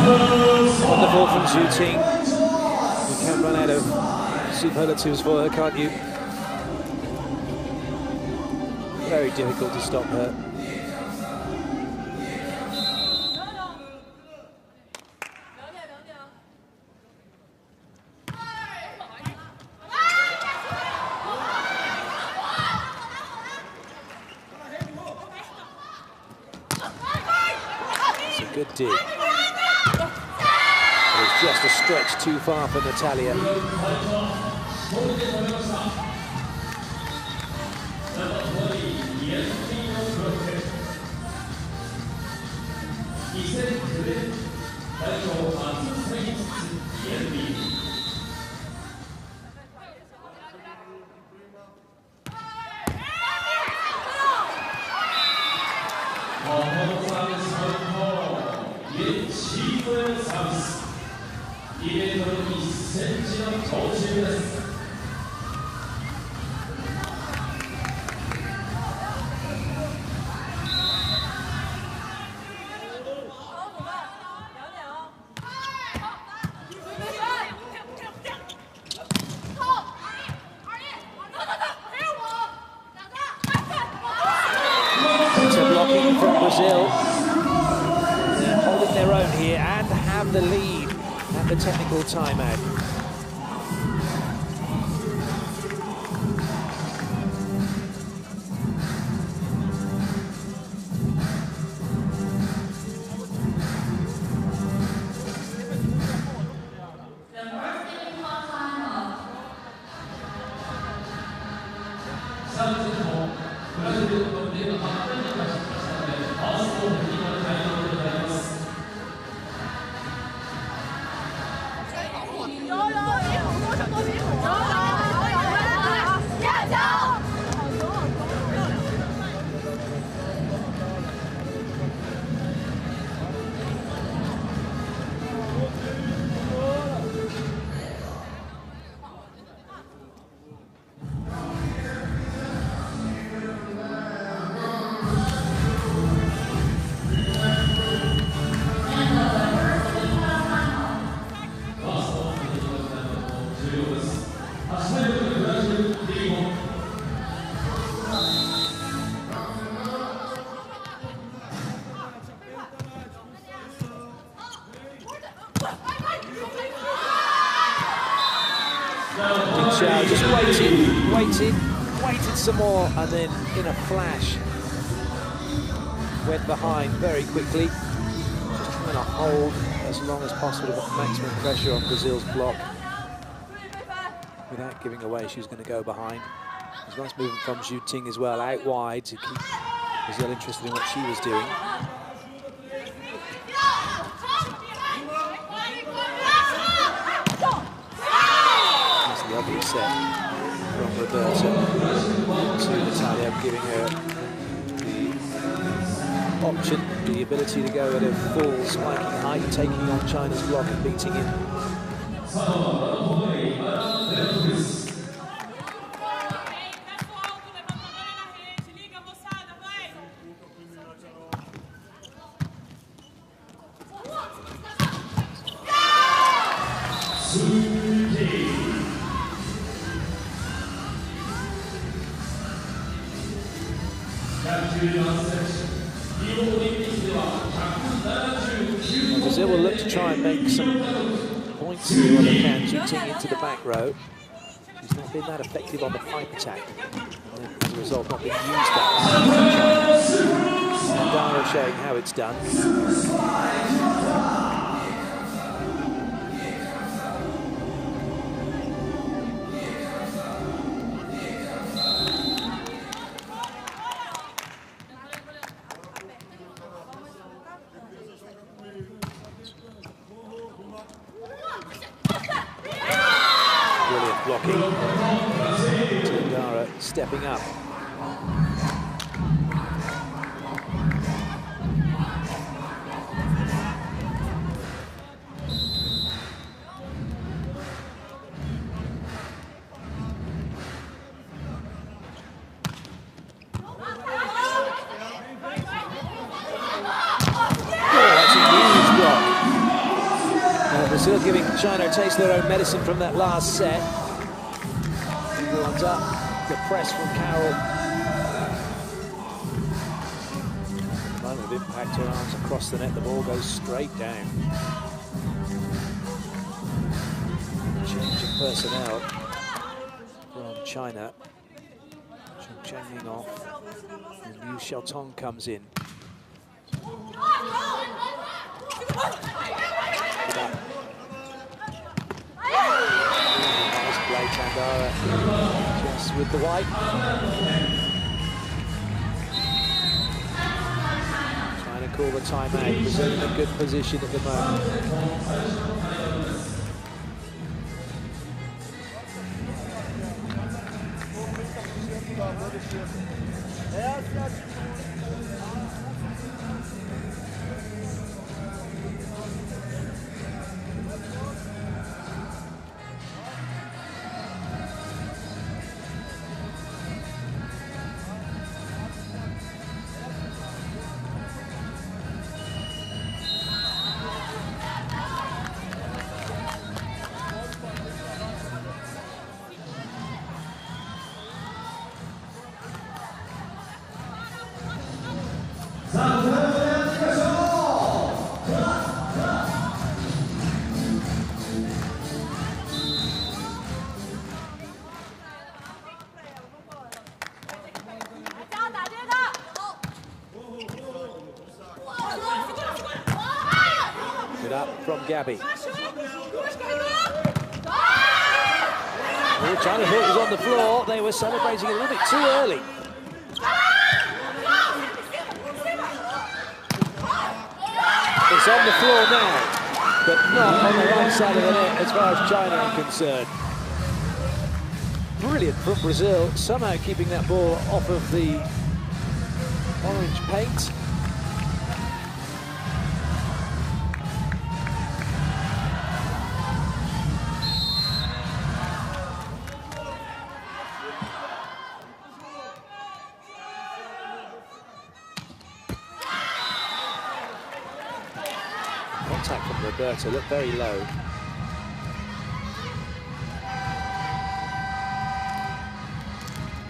Wonderful from Zhu Ting. You can run out of superlatives for her, can't you? Very difficult to stop her. It's a good dig. It's just a stretch too far for Natalia. Blocking from Brazil. They're holding their own here and have the lead at the technical timeout. Just waited some more, and then in a flash went behind very quickly, just trying to hold as long as possible to put maximum pressure on Brazil's block without giving away she was going to go behind. There's nice movement from Zhu Ting as well, out wide to keep Brazil interested in what she was doing. That's the ugly set from Roberta to Natalia, giving her the option, the ability to go at a full spiking height, taking on China's block and beating it. Brazil will look to try and make some points here when they can. Zhu Ting into the back row. She's not been that effective on the pipe attack, and as a result not being used that much. And Dara showing how it's done. Blocking. Dara stepping up. Oh, that's a huge block. Brazil giving China a taste of their own medicine from that last set. Everyone's up. The press from Carroll. Moment of impact, her arms across the net. The ball goes straight down. Change of personnel from China. Cheng Xiaoying off. And Liu Xiaotong comes in. Nice play, Tandara. Just with the white. Trying to call the timeout. Brazil in a good position at the moment. Good up from Gabby. China thought it was on the floor. They were celebrating a little bit too early. It's on the floor now, but not on the right side of the net as far as China are concerned. Brilliant from Brazil, somehow keeping that ball off of the orange paint. Contact from Roberta looked very low.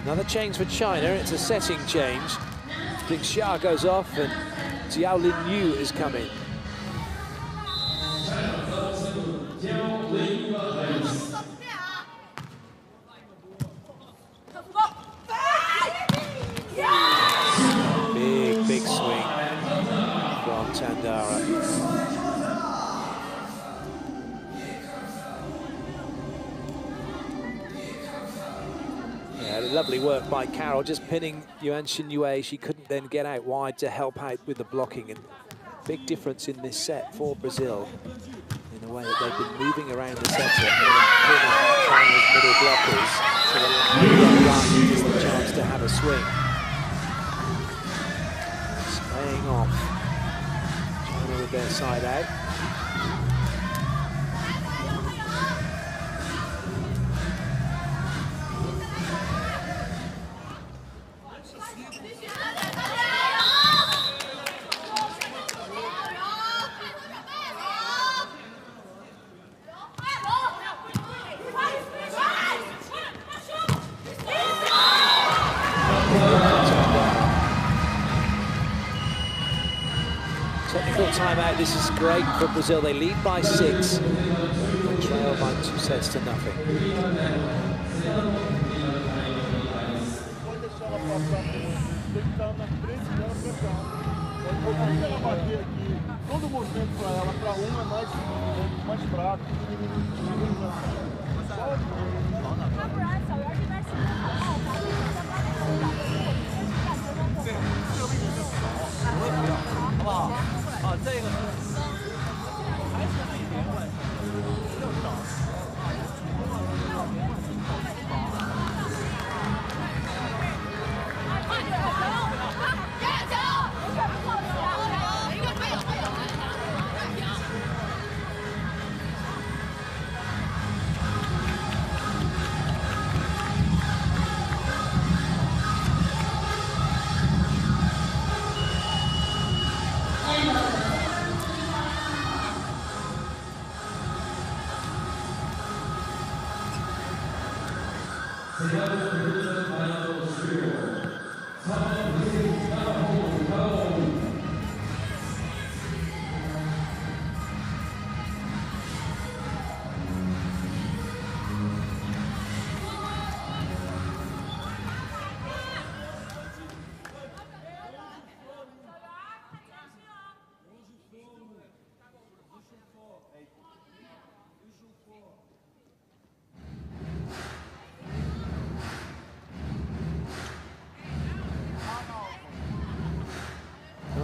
Another change for China. It's a setting change. Big Xia goes off and Jiaolin Yu is coming. Big swing from Tandara. Lovely work by Carroll, just pinning Yuan Xinyue. She couldn't then get out wide to help out with the blocking, and big difference in this set for Brazil in the way that they've been moving around the center and pinning China's middle blockers so that gives the chance to have a swing. Spraying off. China with their side out. Technical timeout. This is great for Brazil. They lead by 6 and trail by 2 sets to nothing. Todo movimento para ela, para uma é mais fraco.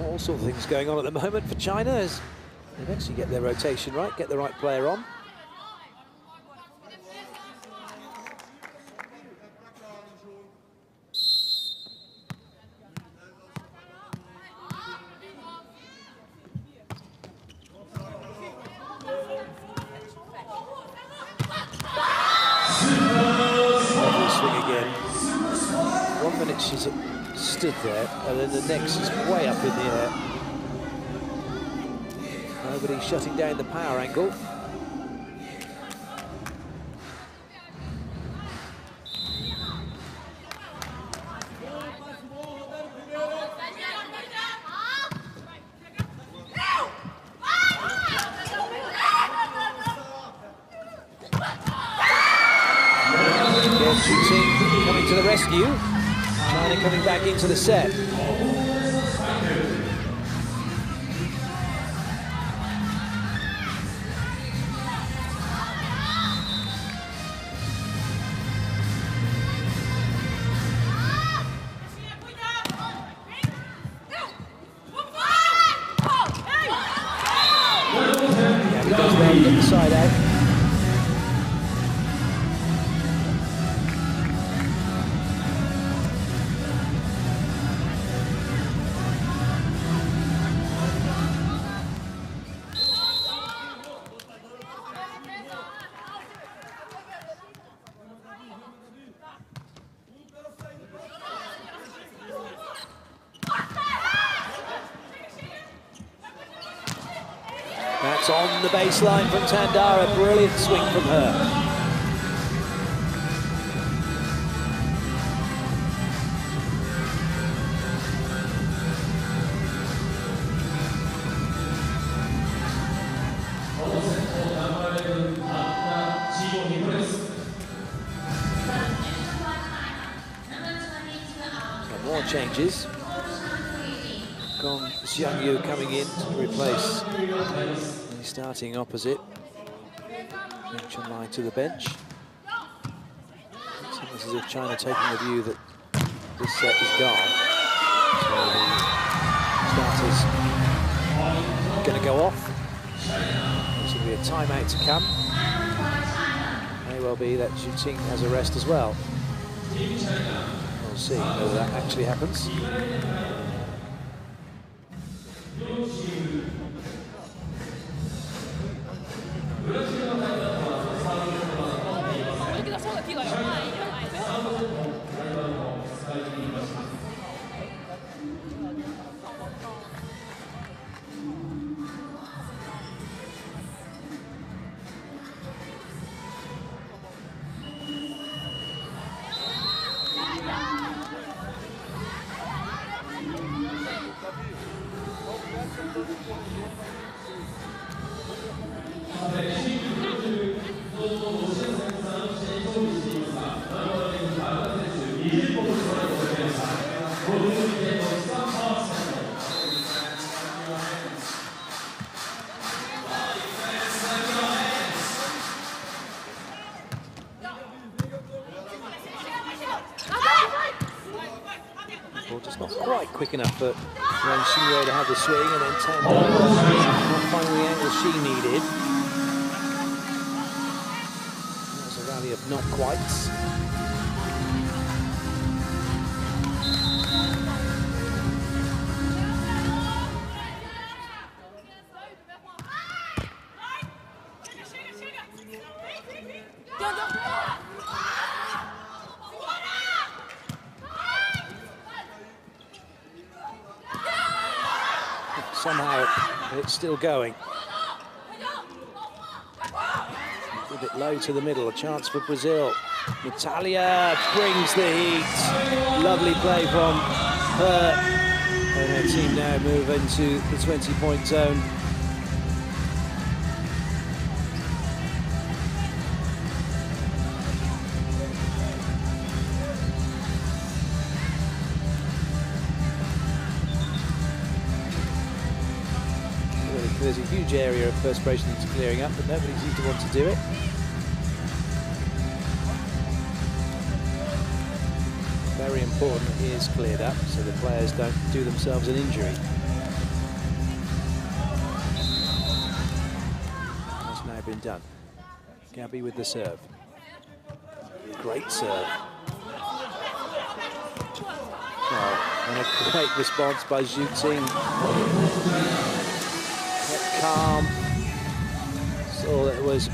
All sorts of things going on at the moment for China as they eventually get their rotation right, get the right player on. Swing again. 1 minute she's stood there, and then the next is way up in the air. Nobody shutting down the power angle. Again, coming to the rescue. China coming back into the set. Yeah, he does well to get the side out. That's on the baseline from Tandara. Brilliant swing from her. So more changes. Gong Xiangyu coming in to replace the starting opposite. Chen Lai to the bench. So this is if China taking the view that this set is gone. So the starter's going to go off. There's going to be a timeout to come. May well be that Xu Qing has a rest as well. We'll see whether that actually happens. Just not quite quick enough for Wang Xingyue to have the swing, and then Tandara not finding the angle she needed. That was a rally of not quites. Somehow it's still going. A bit low to the middle, a chance for Brazil. Natalia brings the heat. Lovely play from her. And her team now move into the 20-point zone. There's a huge area of perspiration that's clearing up, but nobody seems to want to do it. Very important it is cleared up so the players don't do themselves an injury. That's now been done. Gabby with the serve. Great serve. Oh, and a great response by Zhu Ting. Kept calm. Saw that it was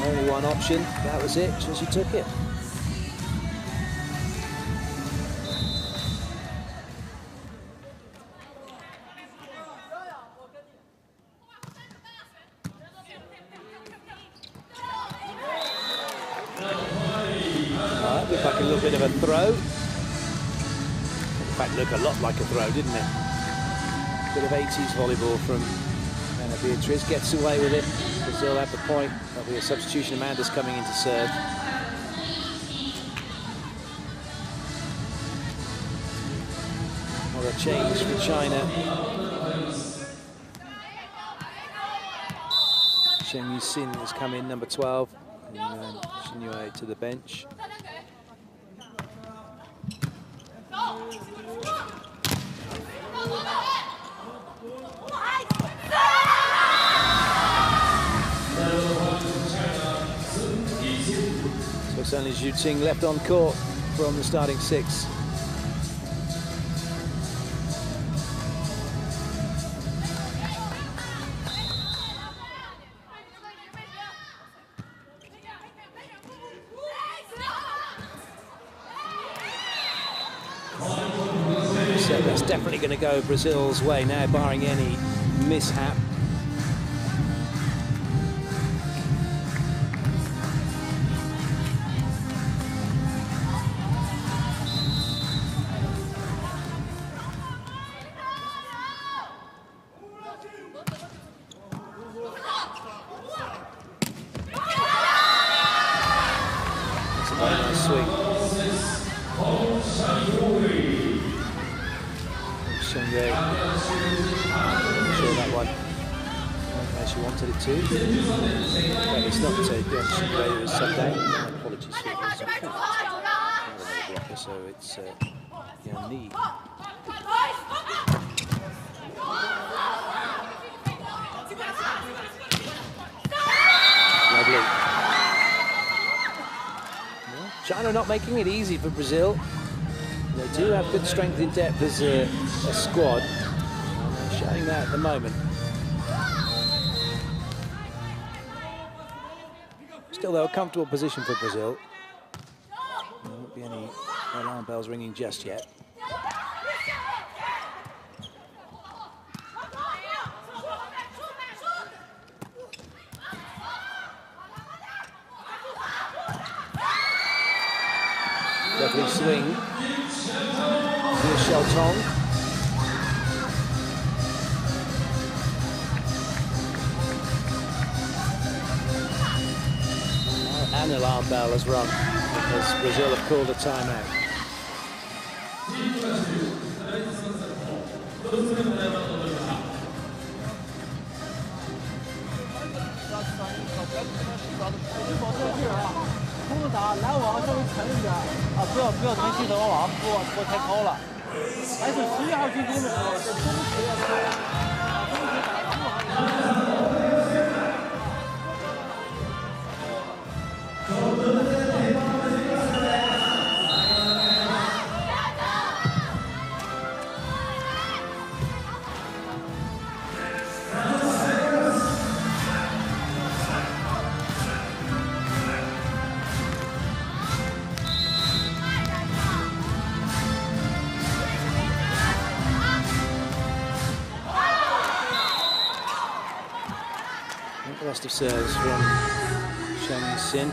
only one option. That was it, so she took it. Looked like a little bit of a throw. In fact, looked a lot like a throw, didn't it? Bit of 80s volleyball from Ana Beatriz. Gets away with it. Brazil have the point. There'll be a substitution. Amanda's coming in to serve. Well, a change for China. Shen Yuxin has come in, number 12. And Shin Yue to the bench. So it's only Zhu Ting left on court from the starting six. So that's definitely going to go Brazil's way now, barring any mishap. That's a very nice swing. Shen Yue, sure that one where she wanted it to. But it's not Shen Yue who was subbed out. My apologies for this. So it's Yanni. Lovely. Well, China not making it easy for Brazil. They do have good strength in depth as a squad. They're showing that at the moment. Still, though, a comfortable position for Brazil. There won't be any alarm bells ringing just yet. Lovely swing. Here's Xiaotong. An alarm bell has rung because Brazil have called a timeout. The rest of serves from Sin.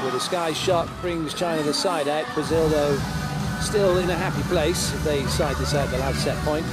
So the sky shot brings China the side out. Brazil, though, still in a happy place. If they side this out, they'll have set point.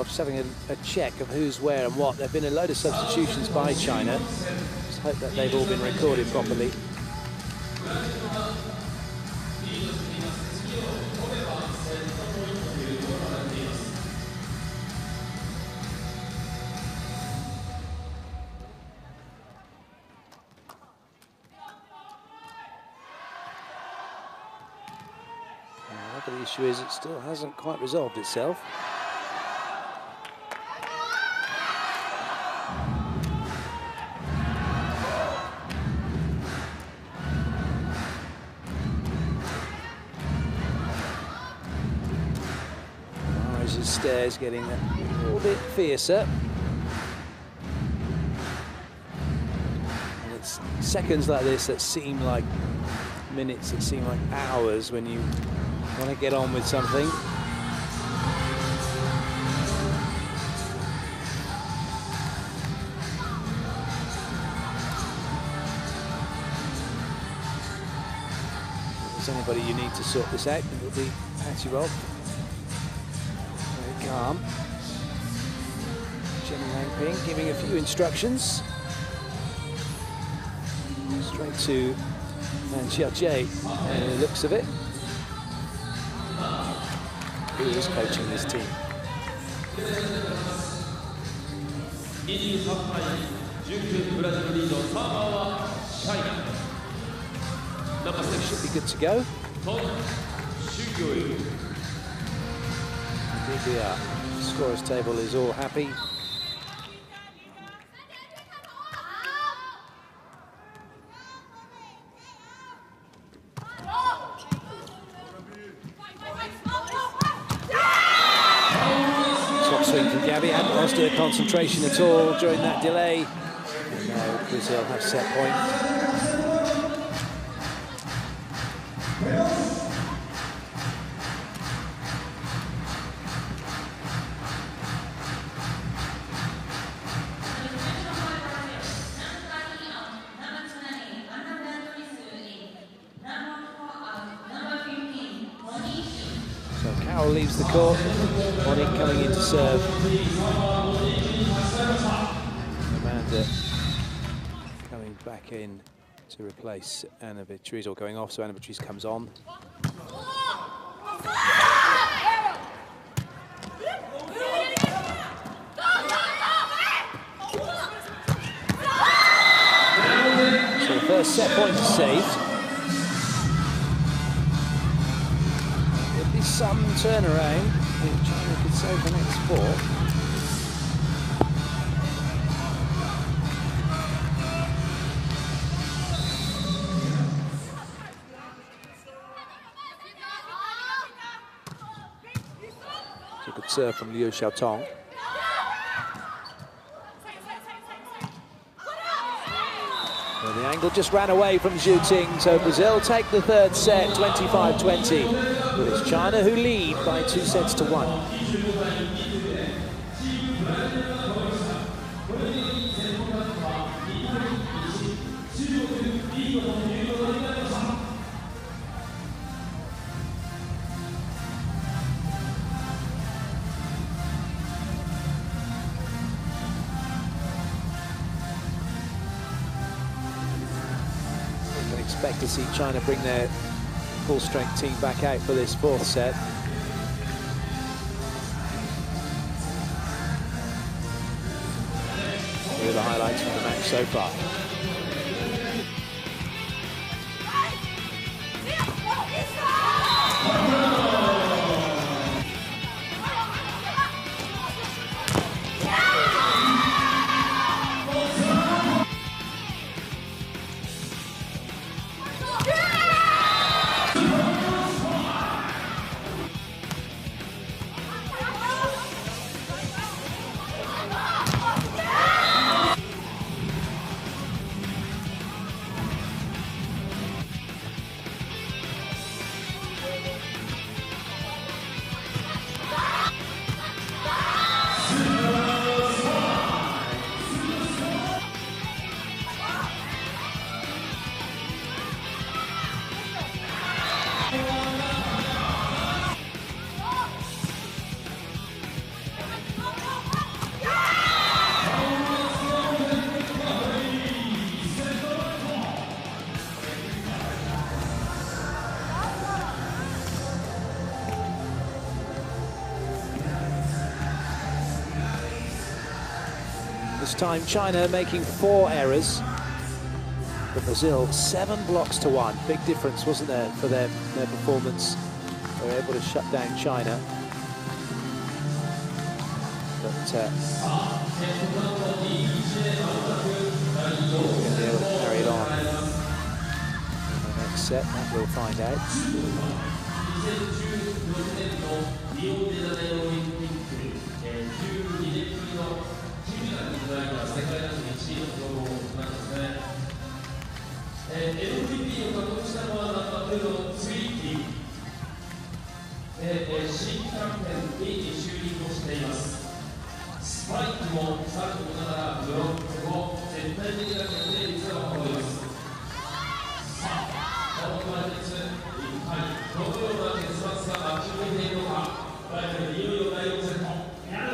Just having a check of who's where and what. There have been a load of substitutions by China. Just hope that they've all been recorded properly. But the issue is it still hasn't quite resolved itself. Stairs getting a little bit fiercer. And it's seconds like this that seem like minutes, that seem like hours when you want to get on with something. If there's anybody you need to sort this out, it will be Patty Rob. Calm. Jenny Langping giving a few instructions. Straight to Man Xiaojie, and the looks of it. Who is coaching this team? Should be good to go. Indeed we are. The scorers table is all happy. Top swing from Gabby, hadn't lost her concentration at all during that delay. And now Brazil have set point. Leaves the court. Monique coming in to serve. Amanda coming back in to replace Anna Beatriz, or going off, so Anna Beatriz comes on. So the first set point is saved. Some turnaround if China could save the next four. It's a good serve from Liu Xiaotong. Well, the angle just ran away from Zhu Ting, so Brazil take the third set, 25-20. But it's China who lead by 2 sets to 1. expect to see China bring their full-strength team back out for this fourth set. Here are the highlights from the match so far. This time China making 4 errors, but Brazil 7 blocks to 1. Big difference, wasn't there, for their performance. They were able to shut down China. But they'll be able to carry it on in the next set, that we'll find out. MVP を獲得したのはナンバー2のツイーティ新キャプテンに就任をしています。スパイクもさることながらブロックも絶対的な決定率を誇ります。さあ、この対決、一体どのような結末が待ち受けているのか。いよいよ第4セット。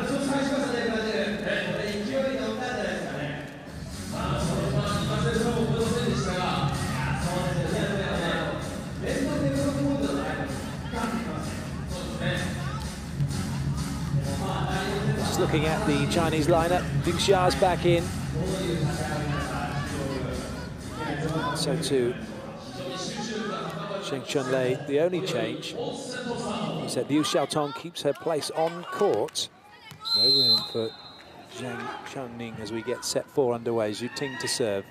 そう最初からね、これ勢いに乗ったんじゃないですかね。そのまま今セットも思いませんでしたが、Just looking at the Chinese lineup, Ding Xia's back in. So too Sheng Chunlei. The only change is that Liu Xiaotong keeps her place on court. No room for Zhang Chunning as we get set 4 underway. Zhu Ting to serve.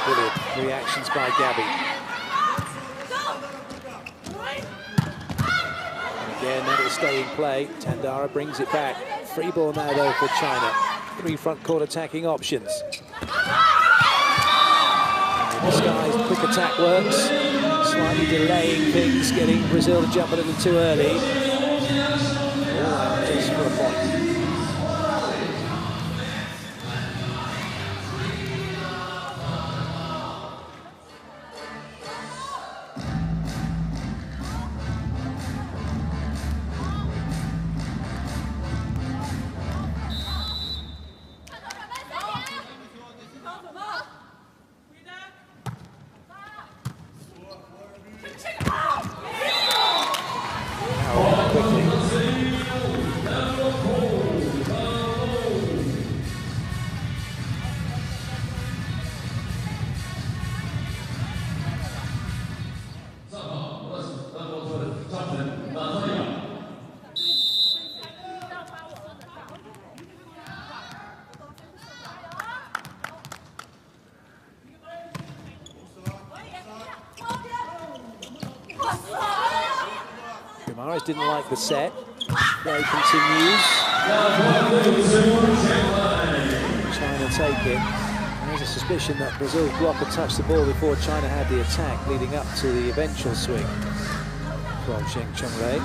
Brilliant reactions by Gabby. And again, that'll stay in play. Tandara brings it back. Free ball now, though, for China. 3 front court attacking options. And disguised quick attack works. Slightly delaying things, getting Brazil to jump a little too early. Oh, just for a point. Guimaraes didn't like the set. Play continues. China take it. There's a suspicion that Brazil's blocker touched the ball before China had the attack, leading up to the eventual swing from Sheng Chunlei.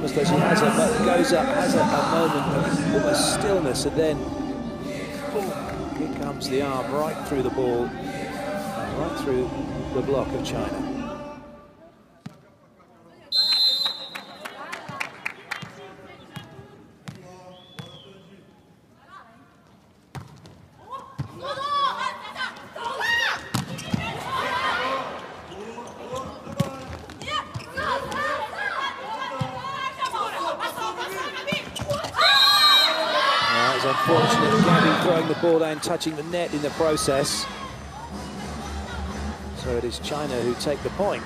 almost as she has goes up, has a moment of almost stillness, and then boom, here comes the arm right through the ball, right through the block of China. Unfortunate, Gabby throwing the ball down, touching the net in the process. So it is China who take the point.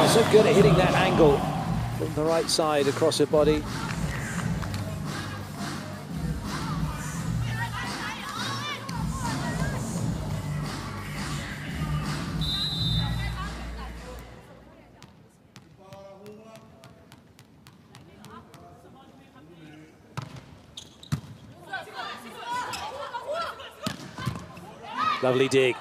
So good at hitting that angle from the right side across her body. Lovely dig.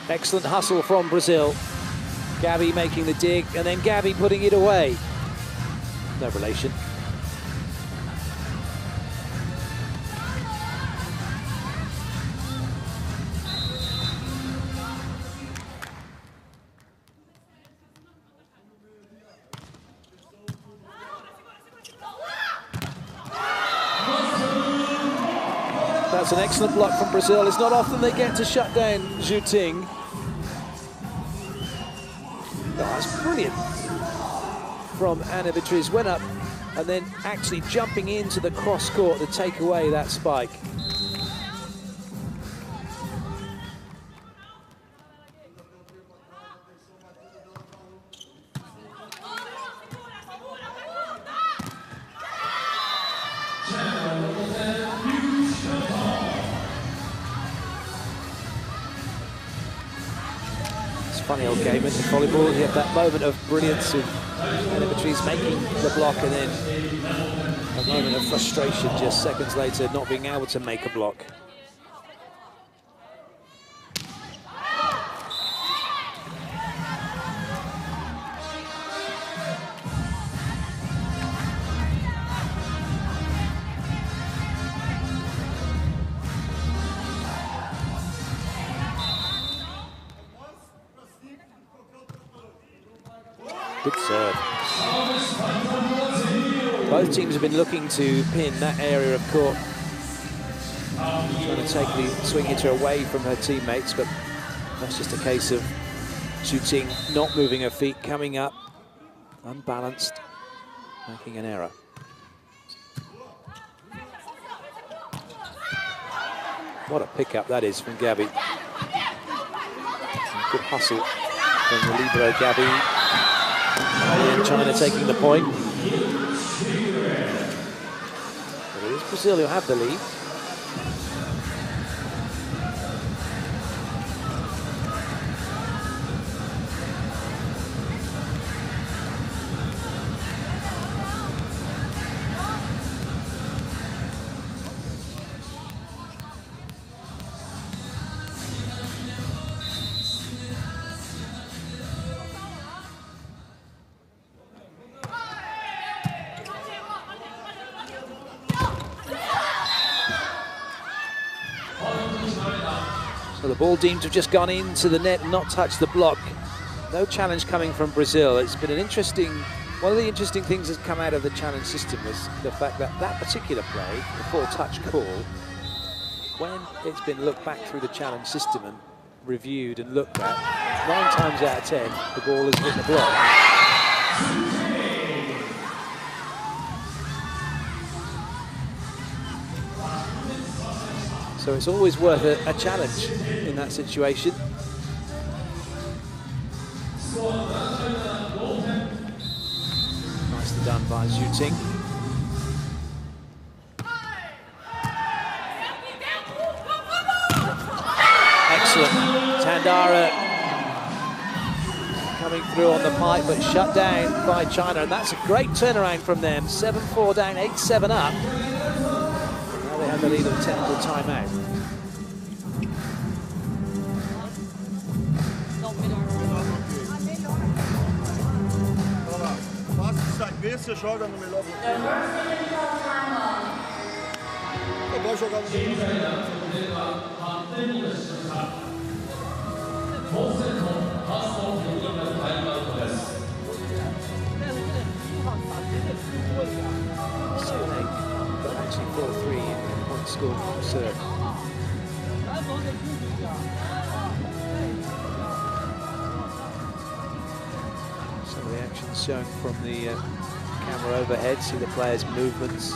Excellent hustle from Brazil. Gabby making the dig, and then Gabby putting it away. No relation. That's an excellent block from Brazil. It's not often they get to shut down Zhu Ting. Oh, that's brilliant from Anna Beatriz. Went up and then actually jumping into the cross court to take away that spike. Funny old game in volleyball. You have that moment of brilliance of Anna Beatriz making the block, and then a moment of frustration just seconds later not being able to make a block. Good serve. Both teams have been looking to pin that area of court. Trying to take the swing hitter away from her teammates, but that's just a case of Zhu Ting not moving her feet, coming up, unbalanced, making an error. What a pickup that is from Gabby. Good hustle from the libero Gabby. And China taking the point. But it is Brazil who have the lead. So the ball deemed to have just gone into the net and not touched the block. No challenge coming from Brazil. It's been an interesting, one of the interesting things that's come out of the challenge system was the fact that that particular play, the full touch call, when it's been looked back through the challenge system and reviewed and looked at, 9 times out of 10, the ball has hit the block. So it's always worth a challenge in that situation. line shooting. Excellent. Tandara coming through on the pipe, but shut down by China, and that's a great turnaround from them. 7-4 down, 8-7 up. Now they have the lead of a technical timeout. Saber você joga no melhor bloqueio. Eu gosto de jogar no melhor But actually 4-3 in point score from serve. Some of the action shown from the camera overhead. See the players' movements.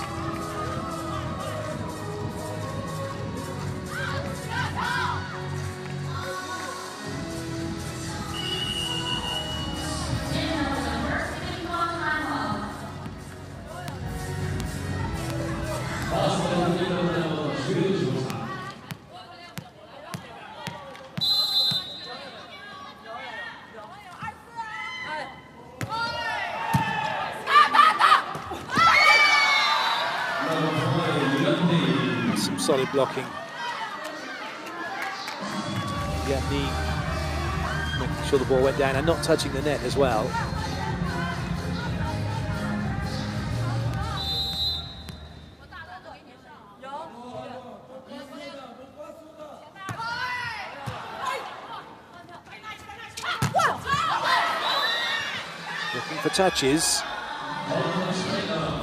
Some solid blocking. Yatni making sure the ball went down and not touching the net as well. Looking for touches,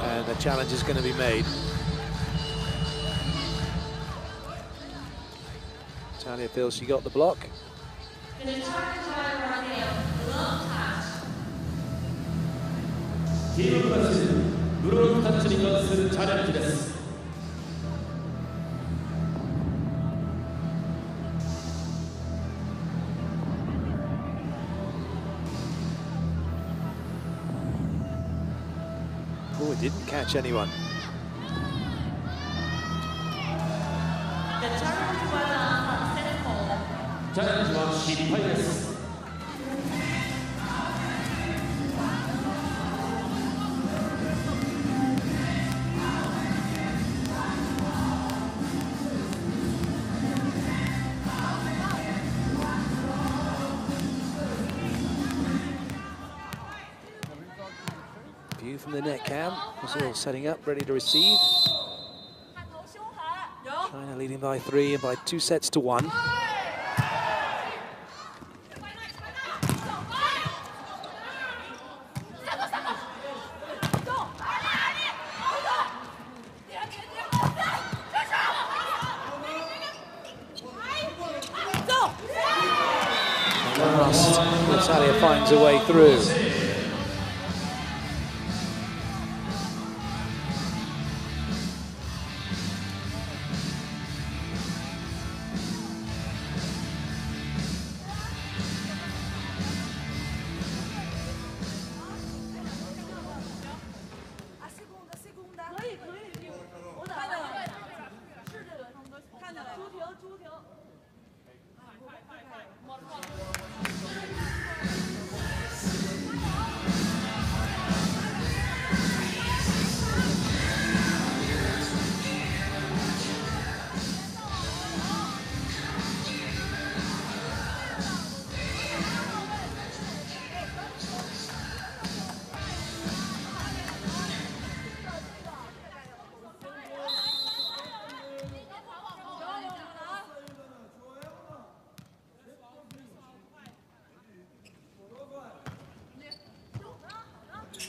and the challenge is going to be made. Talia feels she got the block. Oh, it didn't catch anyone. View from the net cam. Brazil setting up, ready to receive. China leading by 3 and by 2 sets to 1. Natalia finds a way through.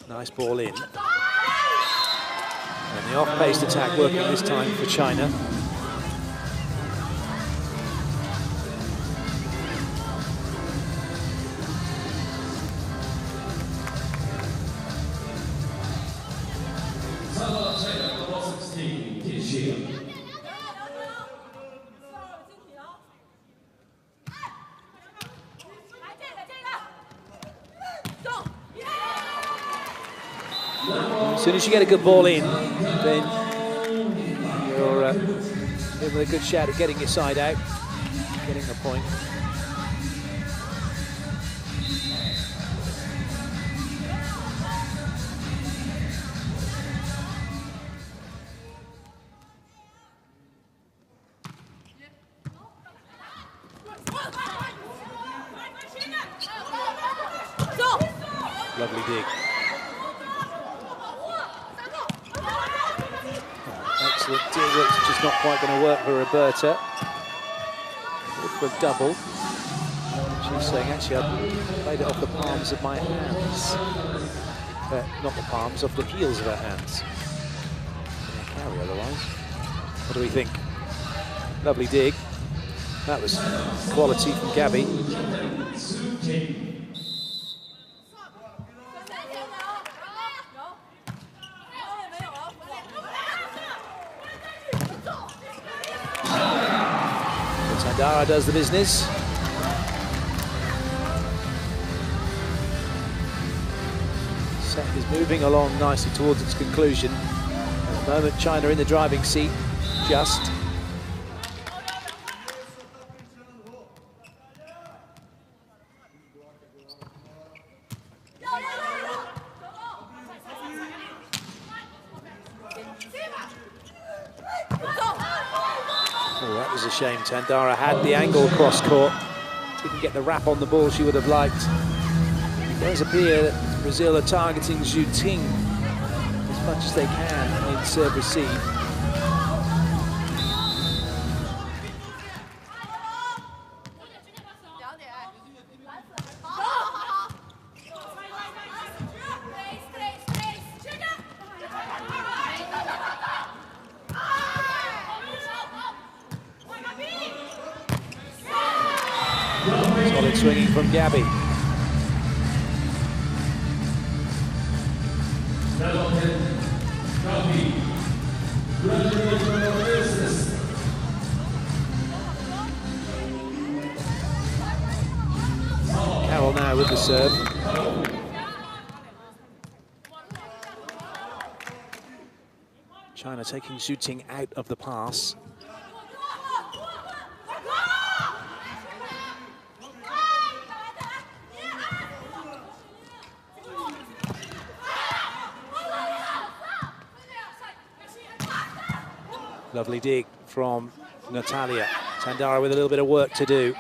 Nice ball in. And the off-paced attack working this time for China. As soon as you get a good ball in, then you're in with a good shot at getting your side out, getting the point. Lovely dig. Excellent dig. It's just not quite going to work for Roberta. Good for a double. She's saying, actually, I played it off the palms of my hands. Not the palms, off the heels of her hands. Carry otherwise. What do we think? Lovely dig. That was quality from Gabby. Tandara does the business. Set is moving along nicely towards its conclusion. At the moment, China in the driving seat, just. Oh, that was a shame. Tandara had the angle across court. Didn't get the wrap on the ball she would have liked. It does appear that Brazil are targeting Zhu Ting as much as they can in serve receive. Solid swinging from Gabby. Carroll now with the serve. China taking Zhu Ting out of the pass. Lovely dig from Natalia. Tandara with a little bit of work to do.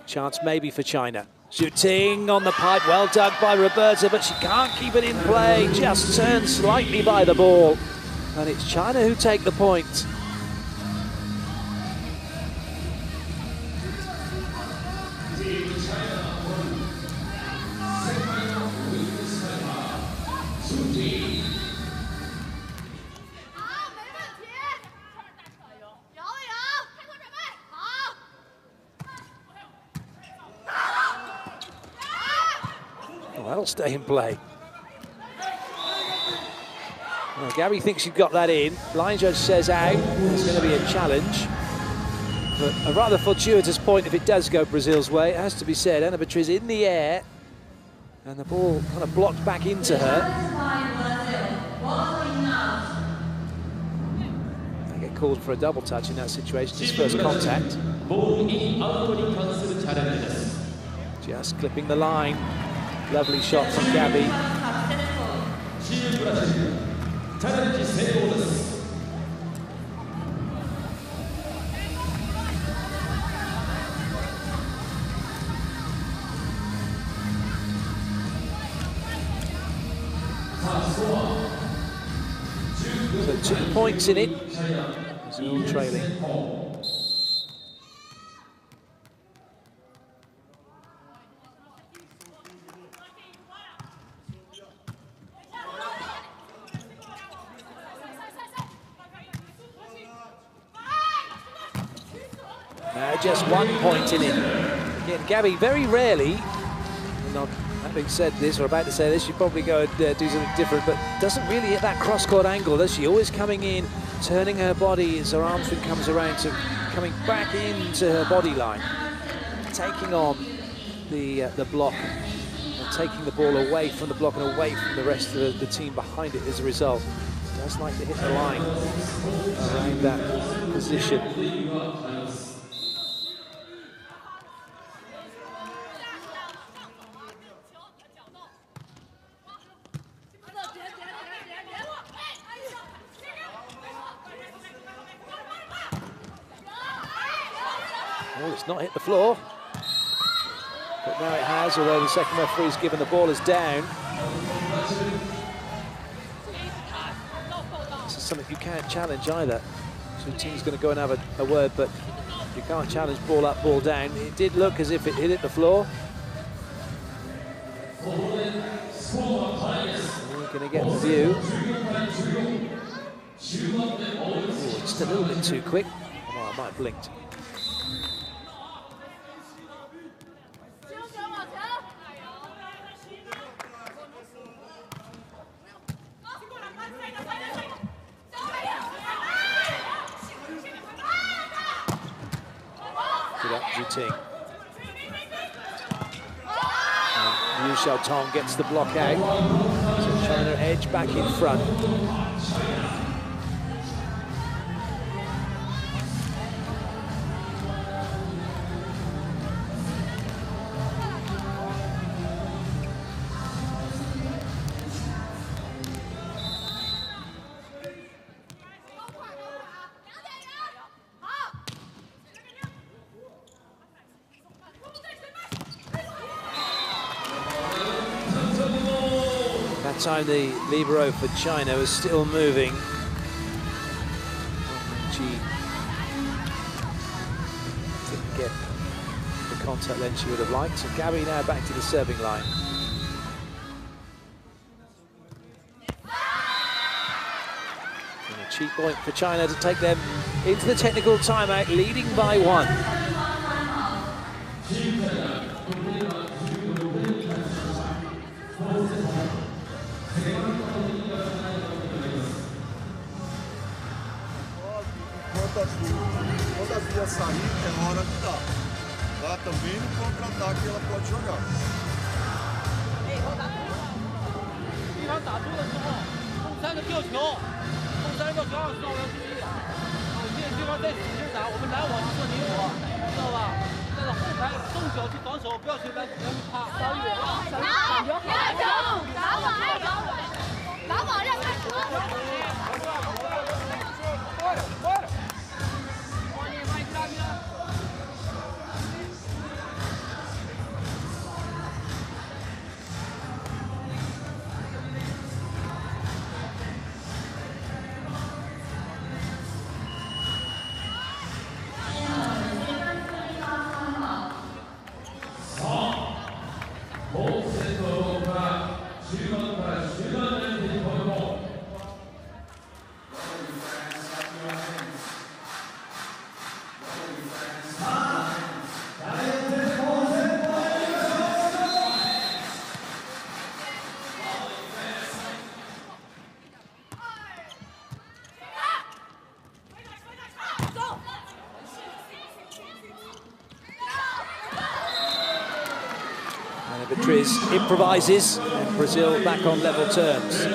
Chance maybe for China. Zhu Ting on the pipe, well dug by Roberta, but she can't keep it in play. Just turns slightly by the ball. And it's China who take the point. That'll stay in play. Well, Gabby thinks she's got that in. Line judge says out. It's going to be a challenge. But a rather fortuitous point if it does go Brazil's way. It has to be said. Ana Beatriz in the air. And the ball kind of blocked back into her. They get called for a double touch in that situation. It's first contact. Just clipping the line. Lovely shot from Gabby. So 2 points in it. Brazil trailing. Just 1 point in it. Again, Gabby very rarely, not having said this or about to say this, she'd probably go and do something different, but doesn't really hit that cross-court angle, does she? Always coming in, turning her body as her arm swing comes around, so coming back into her body line, taking on the block of taking the ball away from the block and away from the rest of the team behind it as a result. Does like to hit the line around that position. Oh, it's not hit the floor. But now it has, although the second referee's given the ball as down. This is something you can't challenge either. So the team's going to go and have a word, but you can't challenge ball up, ball down. It did look as if it hit the floor. We're going to get the view. Ooh, just a little bit too quick. Oh, I might have blinked. Yu Xiaotong gets the block out, so China edge back in front. Time the libero for China was still moving. She didn't get the contact length she would have liked. So Gabby now back to the serving line. And a cheap point for China to take them into the technical timeout, leading by 1. Quando a Bia sair, é hora de dar. Tá? Também no contra-ataque ela pode jogar. 对方打住了之后，中3个吊球，中3个吊球2次我要注意。现在对方再使劲打，我们拦网就做灵活，知道吧？但是后排动脚去防守，不要随便不要去趴。小雨，感觉好。打网爱打网，打网让他说。 Improvises, and Brazil back on level terms.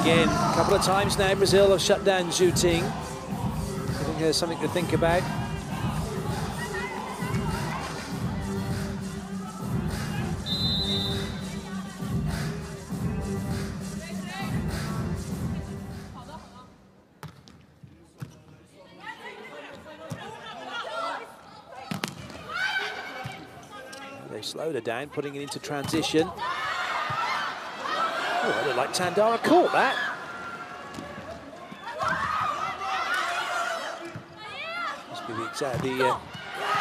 Again, a couple of times now Brazil have shut down Zhu Ting. I think there's something to think about. They slowed her down, putting it into transition. Oh, I look like Tandara caught that. Exactly the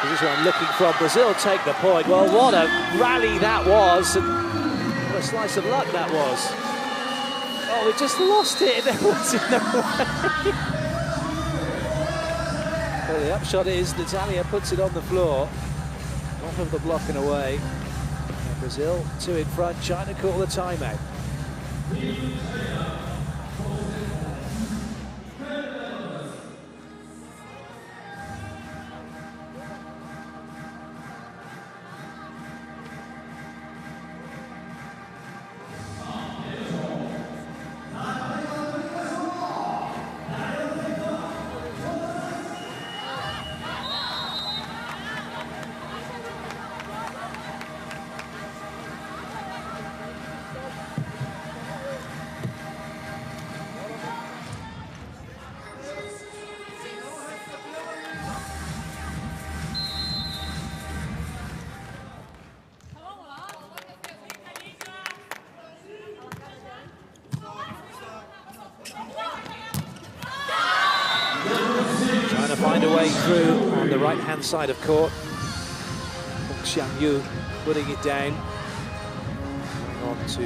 position I'm looking from. Brazil take the point. Well, what a rally that was. And what a slice of luck that was. Oh, we just lost it. There was no way. Well, the upshot is Natalia puts it on the floor. Off of the block and away. And Brazil 2 in front. China call the timeout. Find a way through on the right-hand side of court. Xiang Yu putting it down. On to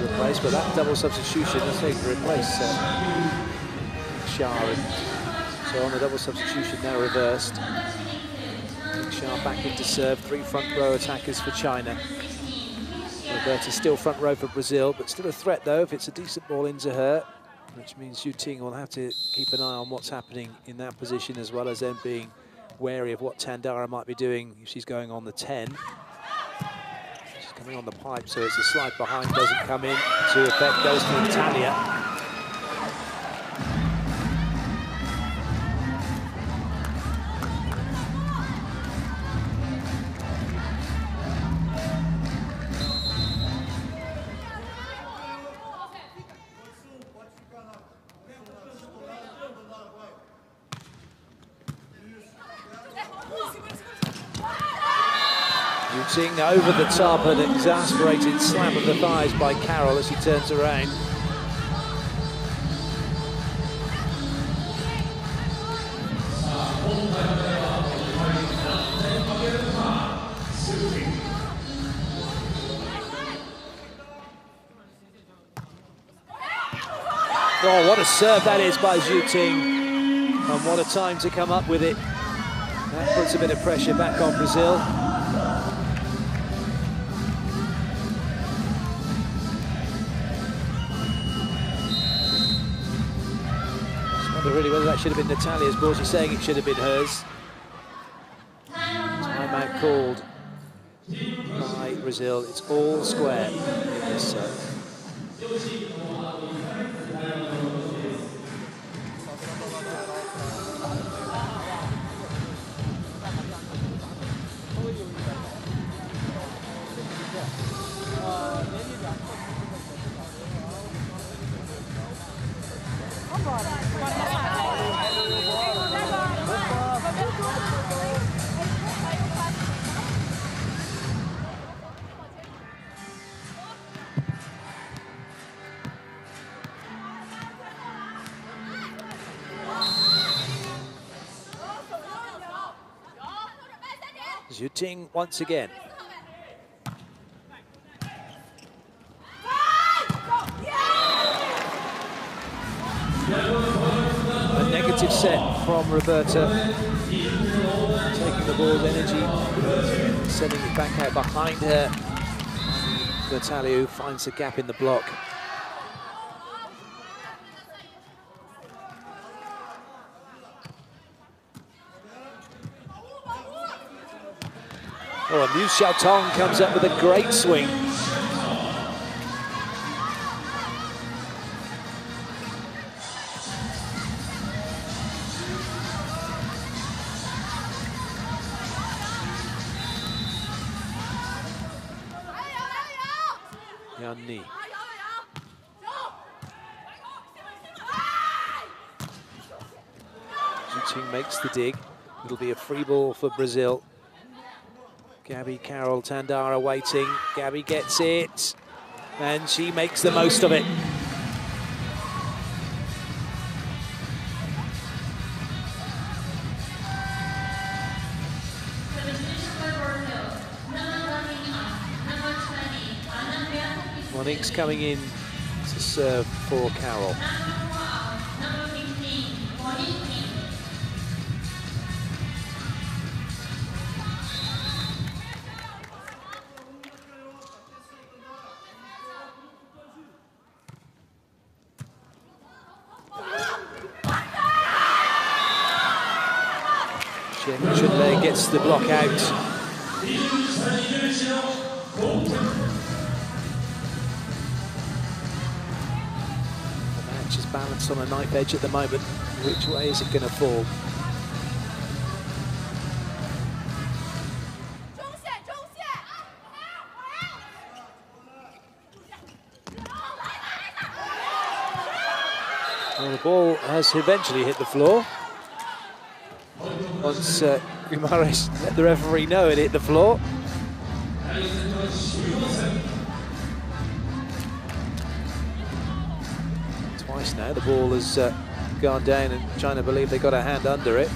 replace, but that double substitution is taken to replace Xia. So on the double substitution now reversed. Xia back into serve. 3 front row attackers for China. Roberta's still front row for Brazil, but still a threat though if it's a decent ball into her, which means Zhu Ting will have to keep an eye on what's happening in that position, as well as then being wary of what Tandara might be doing if she's going on the 10. She's coming on the pipe, so it's a slide behind, doesn't come in to effect, goes to Natalia. Ting over the top, an exasperated slap of the thighs by Carol as she turns around. Oh, what a serve that is by Zhu Ting, and what a time to come up with it. That puts a bit of pressure back on Brazil. Really, whether that should have been Natalia's ball. She's saying it should have been hers. Timeout called by Brazil. It's all square in this set. Zhu Ting once again. A negative set from Roberta. Taking the ball's energy, sending it back out behind her. Natalia, who finds a gap in the block. Oh, and Liu Xiaotong comes up with a great swing. Yan Ni. Zhu Ting makes the dig. It'll be a free ball for Brazil. Gabby, Carol, Tandara waiting. Gabby gets it, and she makes the most of it. Monique's coming in to serve for Carol. Chunlei gets the block out. The match is balanced on a knife edge at the moment. Which way is it going to fall? Well, the ball has eventually hit the floor. Once Guimaraes let the referee know it hit the floor. Twice now the ball has gone down and China believe they got a hand under it.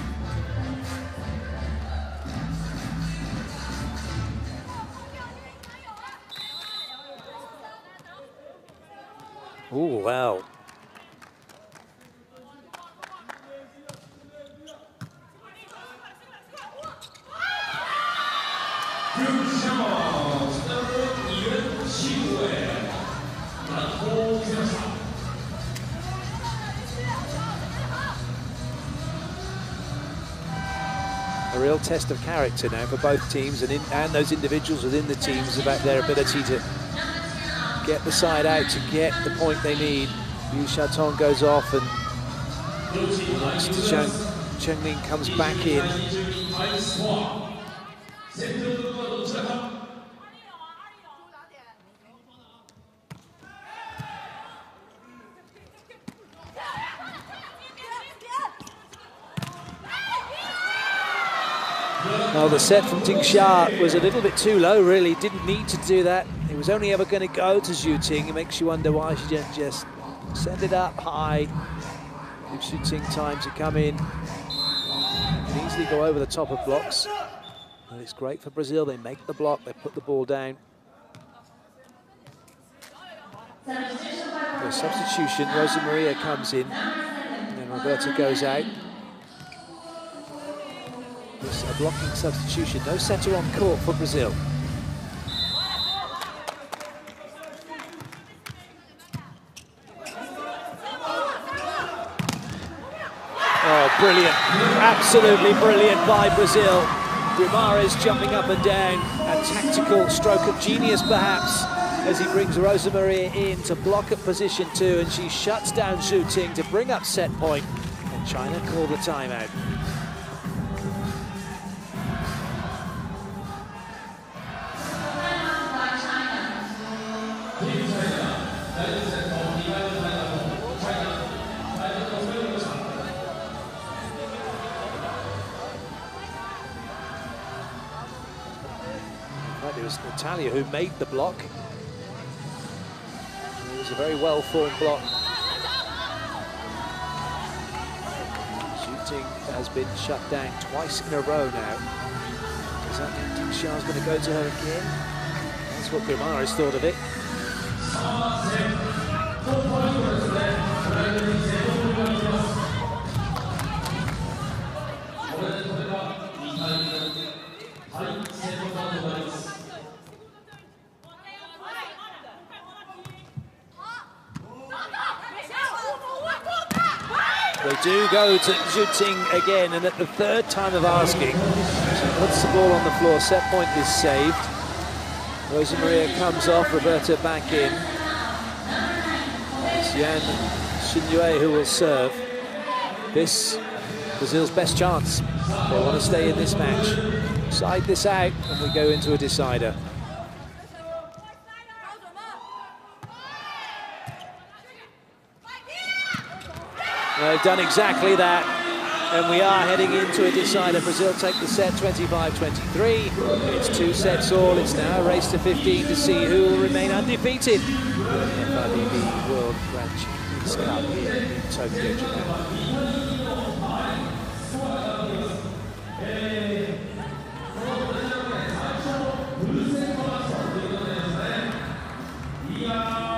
Oh, wow. A real test of character now for both teams and those individuals within the teams about their ability to get the side out, to get the point they need. Liu Xiaotong goes off and Chen Ling comes back in. Well, the set from Ding Xia was a little bit too low, really. Didn't need to do that. It was only ever going to go to Zhu Ting. It makes you wonder why she didn't just send it up high. Give Zhu Ting time to come in. Can easily go over the top of blocks. And it's great for Brazil. They make the block, they put the ball down. The substitution, Rosa Maria comes in. And then Roberta goes out. It's a blocking substitution. No setter on court for Brazil. Oh, brilliant. Absolutely brilliant by Brazil. Guimaraes jumping up and down. A tactical stroke of genius, perhaps, as he brings Rosa Maria in to block at position 2, and she shuts down Zhu Ting to bring up set point. And China called the timeout. It was Natalia who made the block. It was a very well-formed block. Zhu Ting has been shut down twice in a row now. Does that mean Ding Xia's going to go to her again? That's what Guimaraes thought of it. They do go to Zhu Ting again, and at the third time of asking, she puts the ball on the floor. Set point is saved. Rosa Maria comes off, Roberta back in. It's Yan Xinyue who will serve. This Brazil's best chance. They want to stay in this match. Side this out, and we go into a decider. They've done exactly that, and we are heading into a decider. Brazil take the set 25-23. It's 2 sets all. It's now a race to 15 to see who will remain undefeated in the FIVB World Grand Champions Cup here in Tokyo, Japan. Yeah.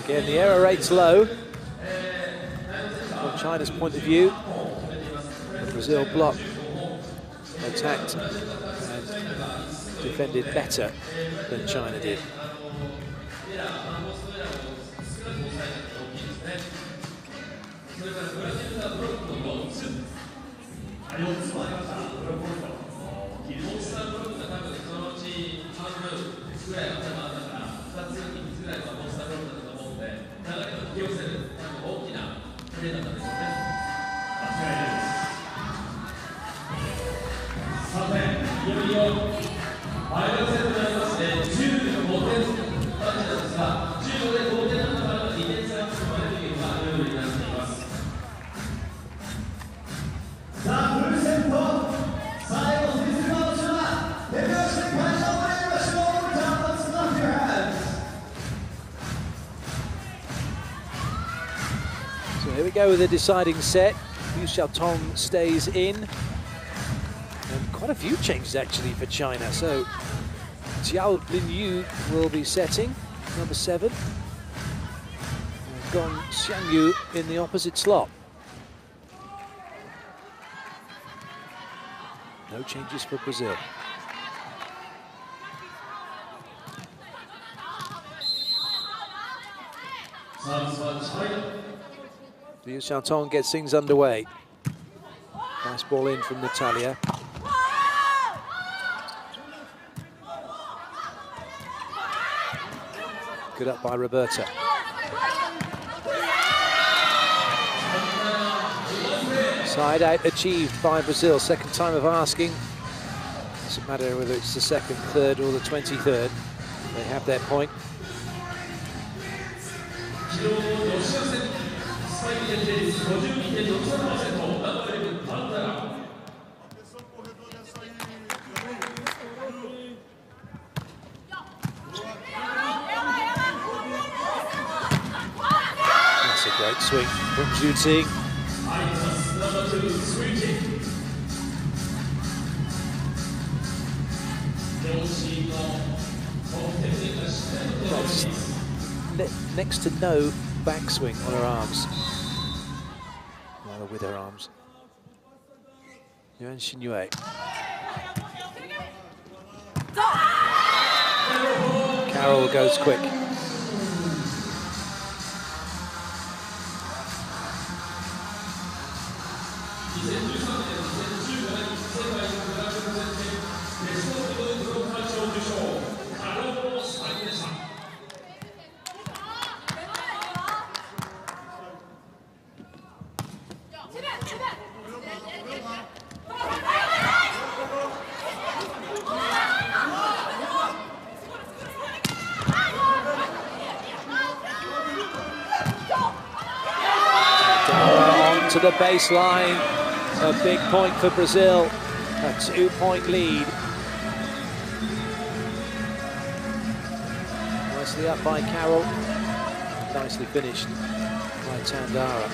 Again, the error rate's low. From China's point of view, Brazil blocked, attacked, and defended better than China did. So here we go with the deciding set. Liu Xiaotong stays in. And quite a few changes actually for China. So Jiao Linyu will be setting, number 7. And Gong Xiangyu in the opposite slot. No changes for Brazil. Liu Xiaotong gets things underway. Nice ball in from Natalia. Good up by Roberta. Side out achieved by Brazil. Second time of asking. Doesn't matter whether it's the second, third, or the 23rd. They have their point. That's a great swing from Zhu Ting. That's next to no backswing on her arms. Rather with her arms. Yuan Xinyue. Carroll goes quick. To the baseline, a big point for Brazil, a 2-point lead. Nicely up by Carroll, nicely finished by Tandara.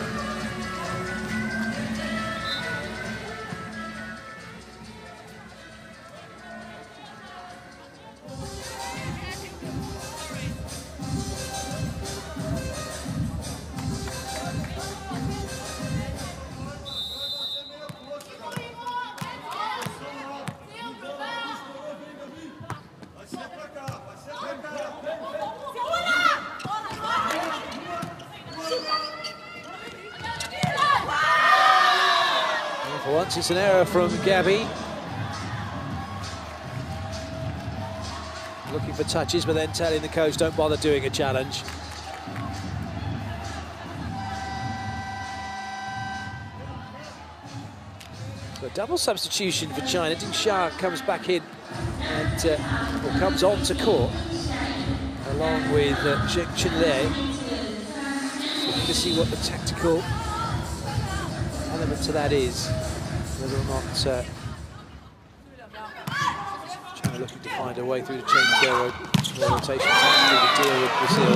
For once, it's an error from Gabby. Looking for touches, but then telling the coach, don't bother doing a challenge. So double substitution for China. Ding Xia comes back in and or comes on to court along with Zheng Qinlei. Looking to see what the tactical element to that is, whether or not China looking to find a way through to change their rotation tactically to deal with Brazil.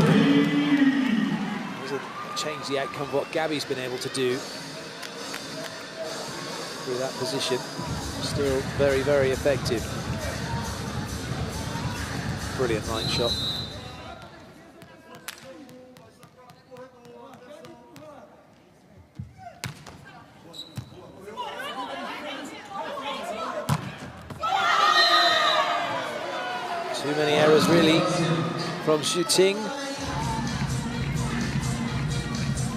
Doesn't change the outcome of what Gabby's been able to do through that position. Still very, very effective. Brilliant line shot. errors, really, from Xu.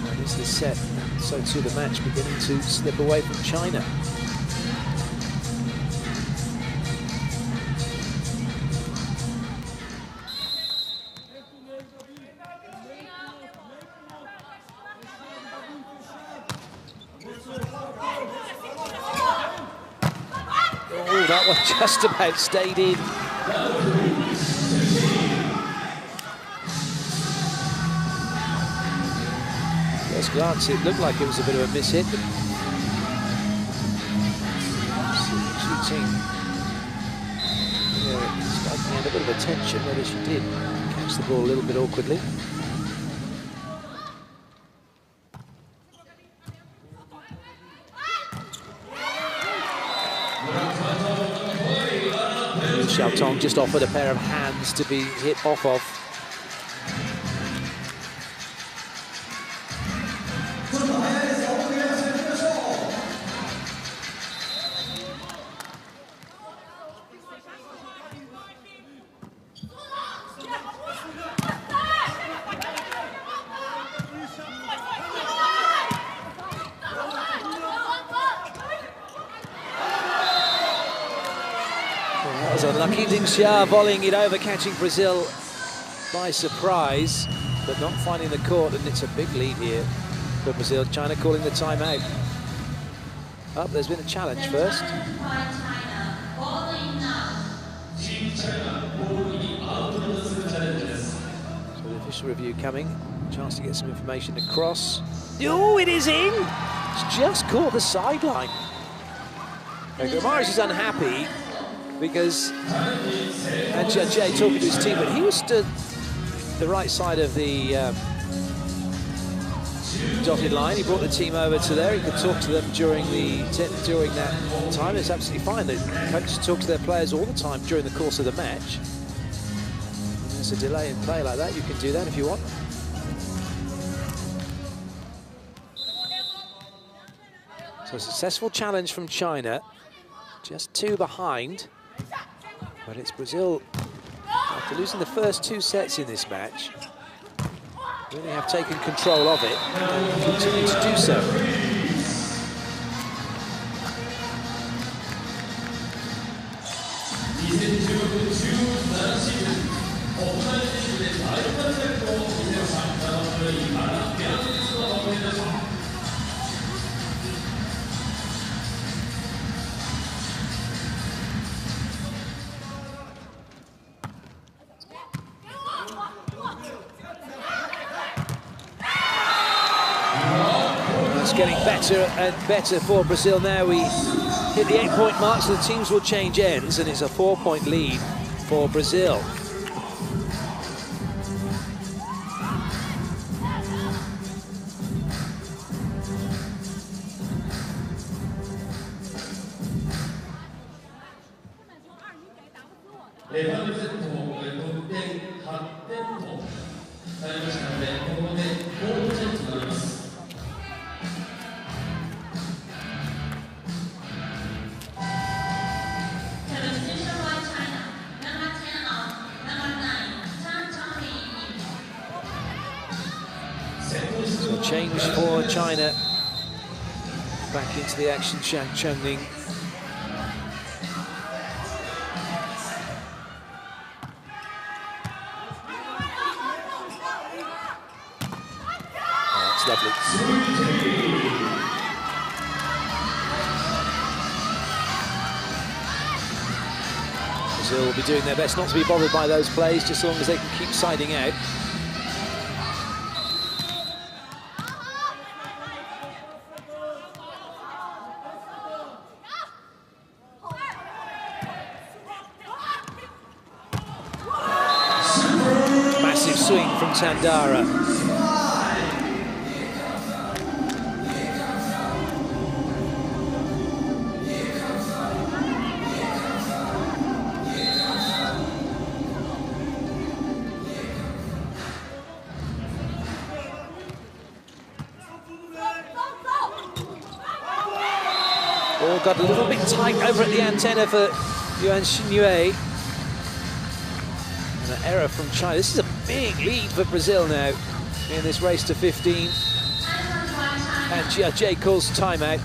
And it's the set, so too the match, beginning to slip away from China. Oh, that one just about stayed in. First glance, it looked like it was a bit of a mishit, but shooting, striking out a bit of attention, whether she did catch the ball a little bit awkwardly. Xiaotong just offered a pair of hands to be hit off of. Unlucky. Ding Xia volleying it over, catching Brazil by surprise, but not finding the court, and it's a big lead here for Brazil. China calling the timeout. Oh, there's been a challenge first. So the official review coming. Chance to get some information across. Oh, it is in! It's just caught the sideline. Gomaris is unhappy because and Jay talking to his team, but he was stood the right side of the dotted line. He brought the team over to there. He could talk to them during that time. It's absolutely fine. The coaches talk to their players all the time during the course of the match. When there's a delay in play like that, you can do that if you want. So a successful challenge from China, just 2 behind. But it's Brazil, after losing the first 2 sets in this match, really have taken control of it and continue to do so. Getting better and better for Brazil now. We hit the 8-point mark, so the teams will change ends, and it's a 4-point lead for Brazil. Change for China. Back into the action, Shang Chengning. Oh, that's lovely. Brazil will be doing their best not to be bothered by those plays, just as long as they can keep siding out. Swing from Tandara. Ball got a little bit tight over at the antenna for Yuan Xinyue. And an error from China. This is a big lead for Brazil now in this race to 15. And Jia calls timeout.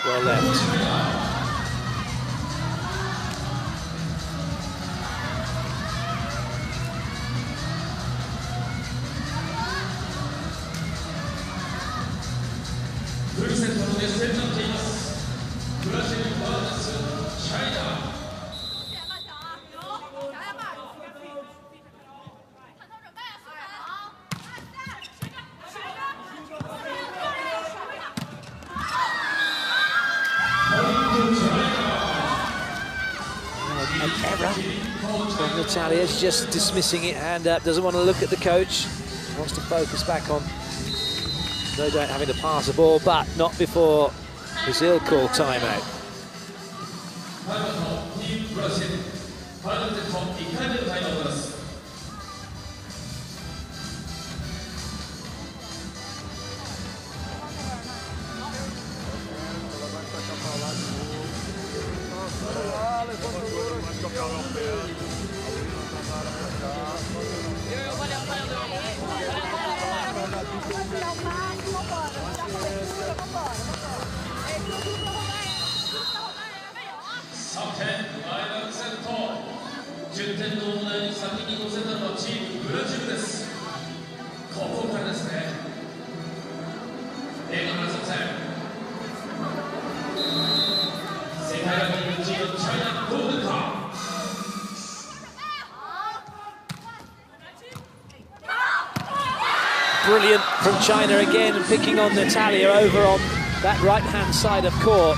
Well left. Natalia's just dismissing it, hand up, doesn't want to look at the coach, wants to focus back on no doubt having to pass the ball, but not before Brazil call timeout. Brilliant from China again, and picking on Natalia over on that right-hand side of court.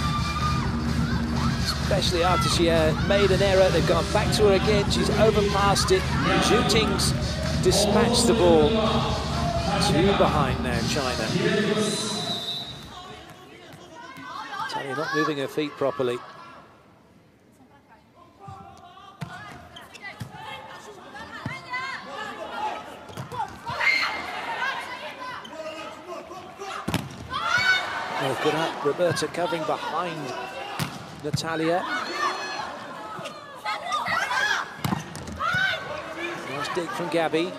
Especially after she made an error, they've gone back to her again. She's overpassed it. Zhu Ting's dispatched the ball. 2 behind now, China. Natalia not moving her feet properly. Oh, good up, Roberta covering behind Natalia. Nice dig from Gabby.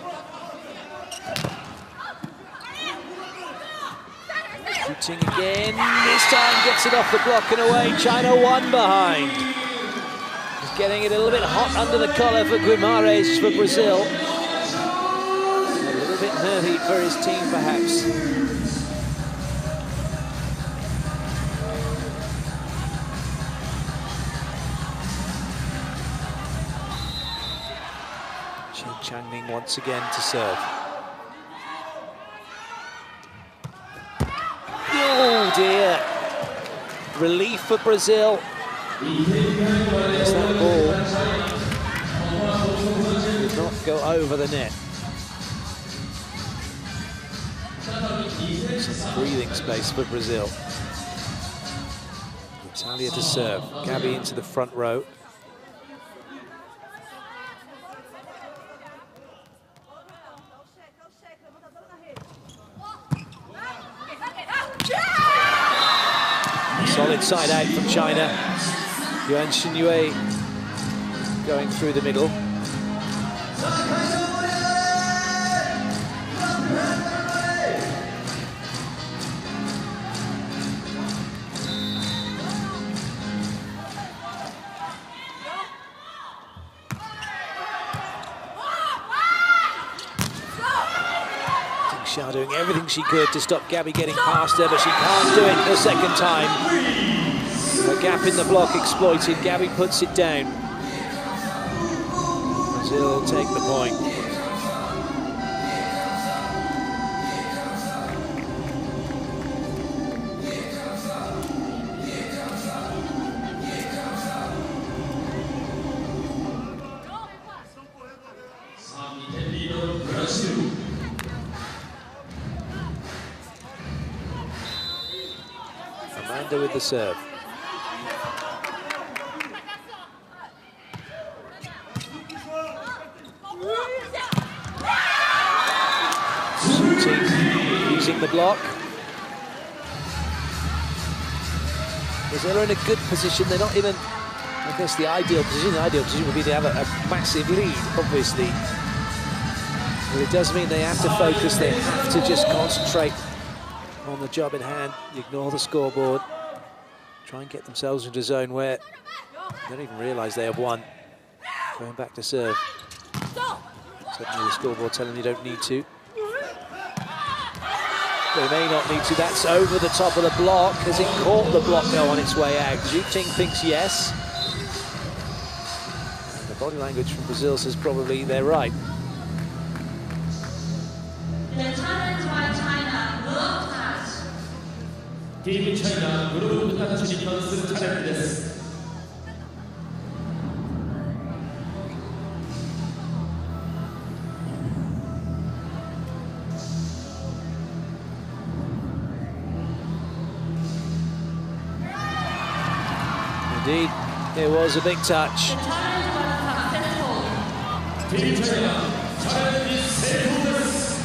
Shooting again, this time gets it off the block and away. China 1 behind. Just getting it a little bit hot under the collar for Guimarães for Brazil. A little bit nervy for his team, perhaps. Changning once again to serve. Oh dear. Relief for Brazil. Yes, that ball did not go over the net. Some breathing space for Brazil. Natalia to serve. Gabby into the front row. Solid side out from China. Yuan Xinyue going through the middle. Xia doing everything she could to stop Gabby getting past her, but she can't do it the second time. A gap in the block exploited. Gabby puts it down. Brazil take the point. Amanda with the serve. Using the block. Brazil are in a good position. They're not even, I guess, the ideal position. The ideal position would be to have a massive lead, obviously. But it does mean they have to focus. They have to just concentrate on the job in hand, ignore the scoreboard, try and get themselves into a zone where they don't even realise they have won. Going back to serve. Certainly the scoreboard telling you don't need to. They may not need to. That's over the top of the block. Has it caught the block though on its way out? Zhu Ting thinks yes. And the body language from Brazil says probably they're right. Team Chinaグループタッチに関するチャレンジです。Indeed, it was a big touch.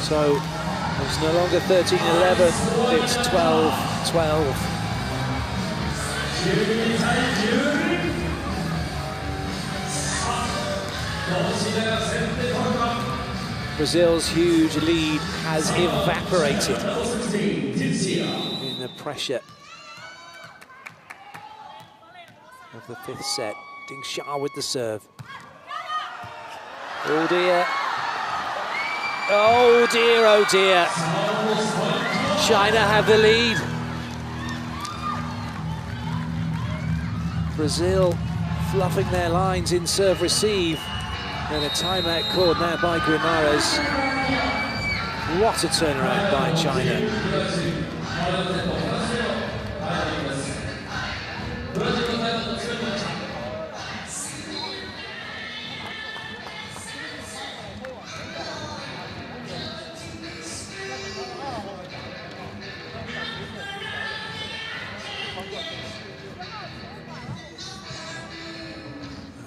So it's no longer 13-11, it's 12-12. Brazil's huge lead has evaporated in the pressure of the fifth set. Ding Xia with the serve. Oh dear. Oh dear, oh dear. China have the lead. Brazil fluffing their lines in serve-receive. And a timeout called now by Guimarães. What a turnaround by China.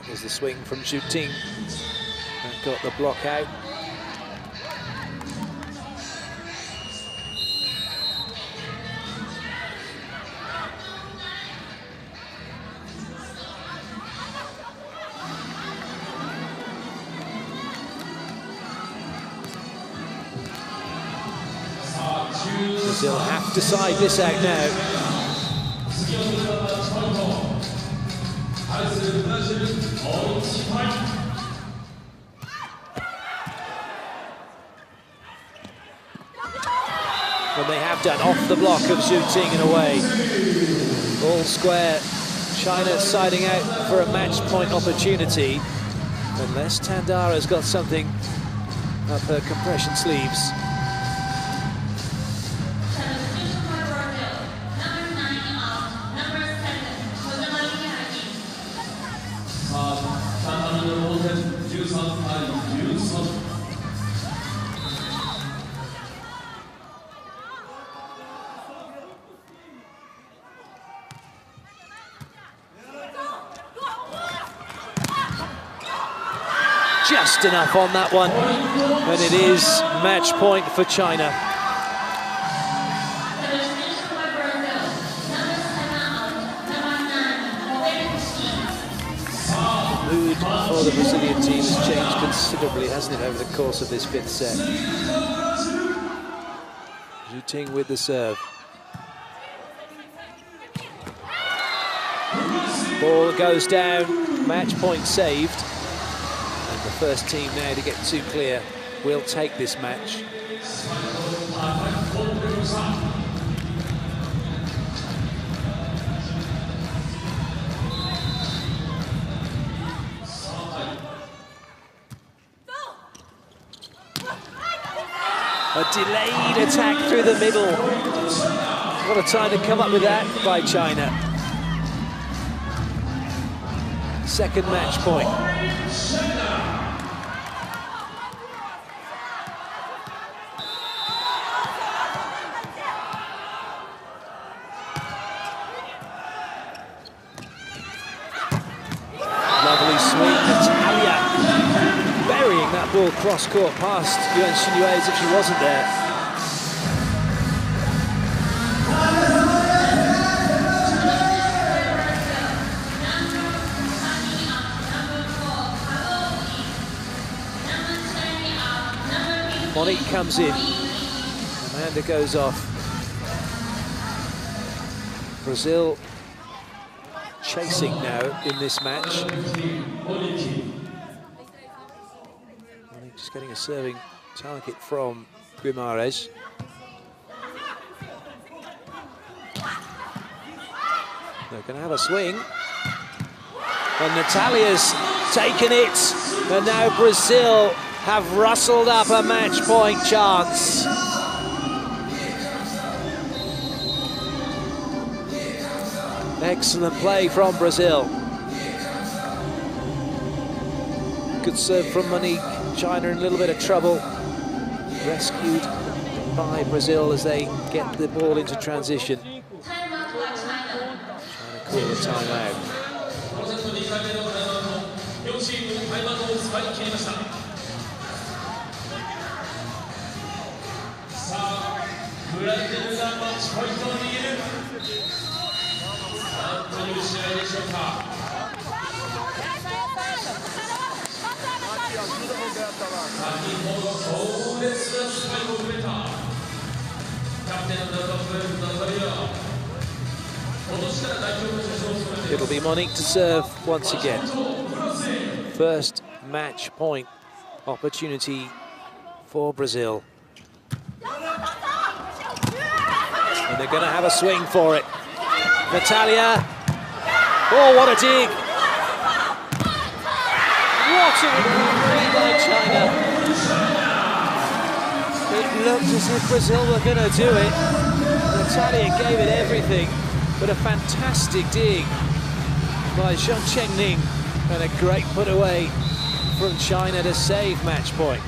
There's the swing from Zhu Ting. And got the block out. Brazil have to side this out now. And they have done, off the block of Zhu Ting and away. All square. China siding out for a match point opportunity. Unless Tandara's got something up her compression sleeves. Just enough on that one, and it is match point for China. The mood for the Brazilian team has changed considerably, hasn't it, over the course of this fifth set. Zhu Ting with the serve. Ball goes down, match point saved. The first team now to get two clear will take this match. A delayed attack through the middle. What a time to come up with that by China. Second match point. Lovely swing, Natalia burying that ball cross-court past Yuan Xinyue as if she wasn't there. Monique comes in. Amanda goes off. Brazil chasing now in this match. Just getting a serving target from Guimarães. They're going to have a swing. And Natalia's taken it. And now Brazil have rustled up a match point chance. Excellent play from Brazil. Good serve from Monique. China in a little bit of trouble. Rescued by Brazil as they get the ball into transition. Trying to call a timeout. It'll be Monique to serve once again. First match point opportunity for Brazil. And they're going to have a swing for it. Natalia. Oh, what a dig. What a recovery by China. It looked as if Brazil were going to do it. Natalia gave it everything, but a fantastic dig by Zhang Chengning and a great put away from China to save match point.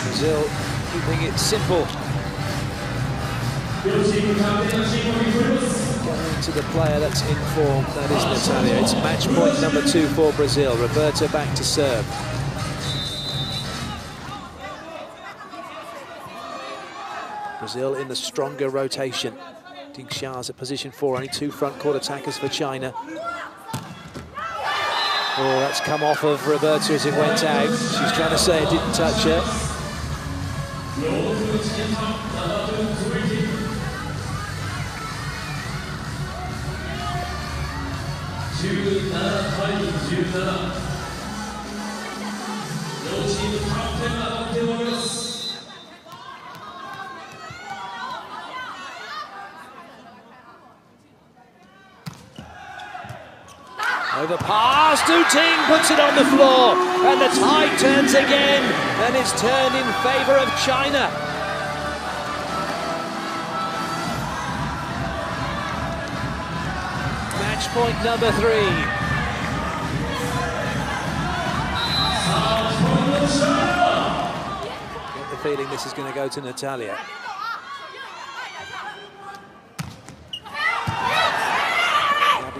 Brazil keeping it simple. Going to the player that's in form, that is Natalia. It's match point number 2 for Brazil. Roberta back to serve. Brazil in the stronger rotation. Ding Xia's at position 4, only 2 front court attackers for China. Oh, that's come off of Roberta as it went out. She's trying to say it didn't touch her. Overpass, Du Ting puts it on the floor, and the tide turns again, and it's turned in favour of China. Match point number 3. Get the feeling this is going to go to Natalia.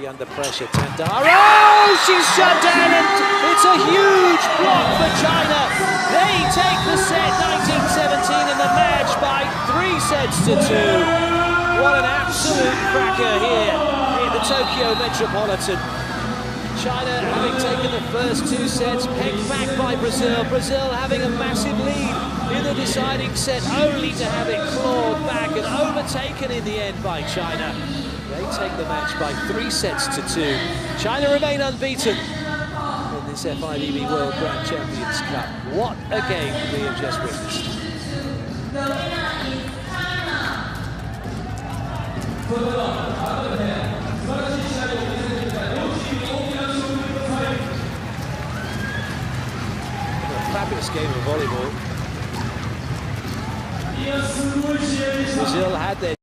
Under pressure, Tandaro, she's shut down, and it's a huge block for China. They take the set 19-17 in the match by 3 sets to 2. What an absolute cracker here in the Tokyo Metropolitan. China having taken the first 2 sets, pegged back by Brazil. Brazil having a massive lead in the deciding set, only to have it clawed back and overtaken in the end by China. They take the match by 3 sets to 2. China remain unbeaten in this FIVB World Grand Champions Cup. What a game we have just witnessed. A fabulous game of volleyball. Brazil had their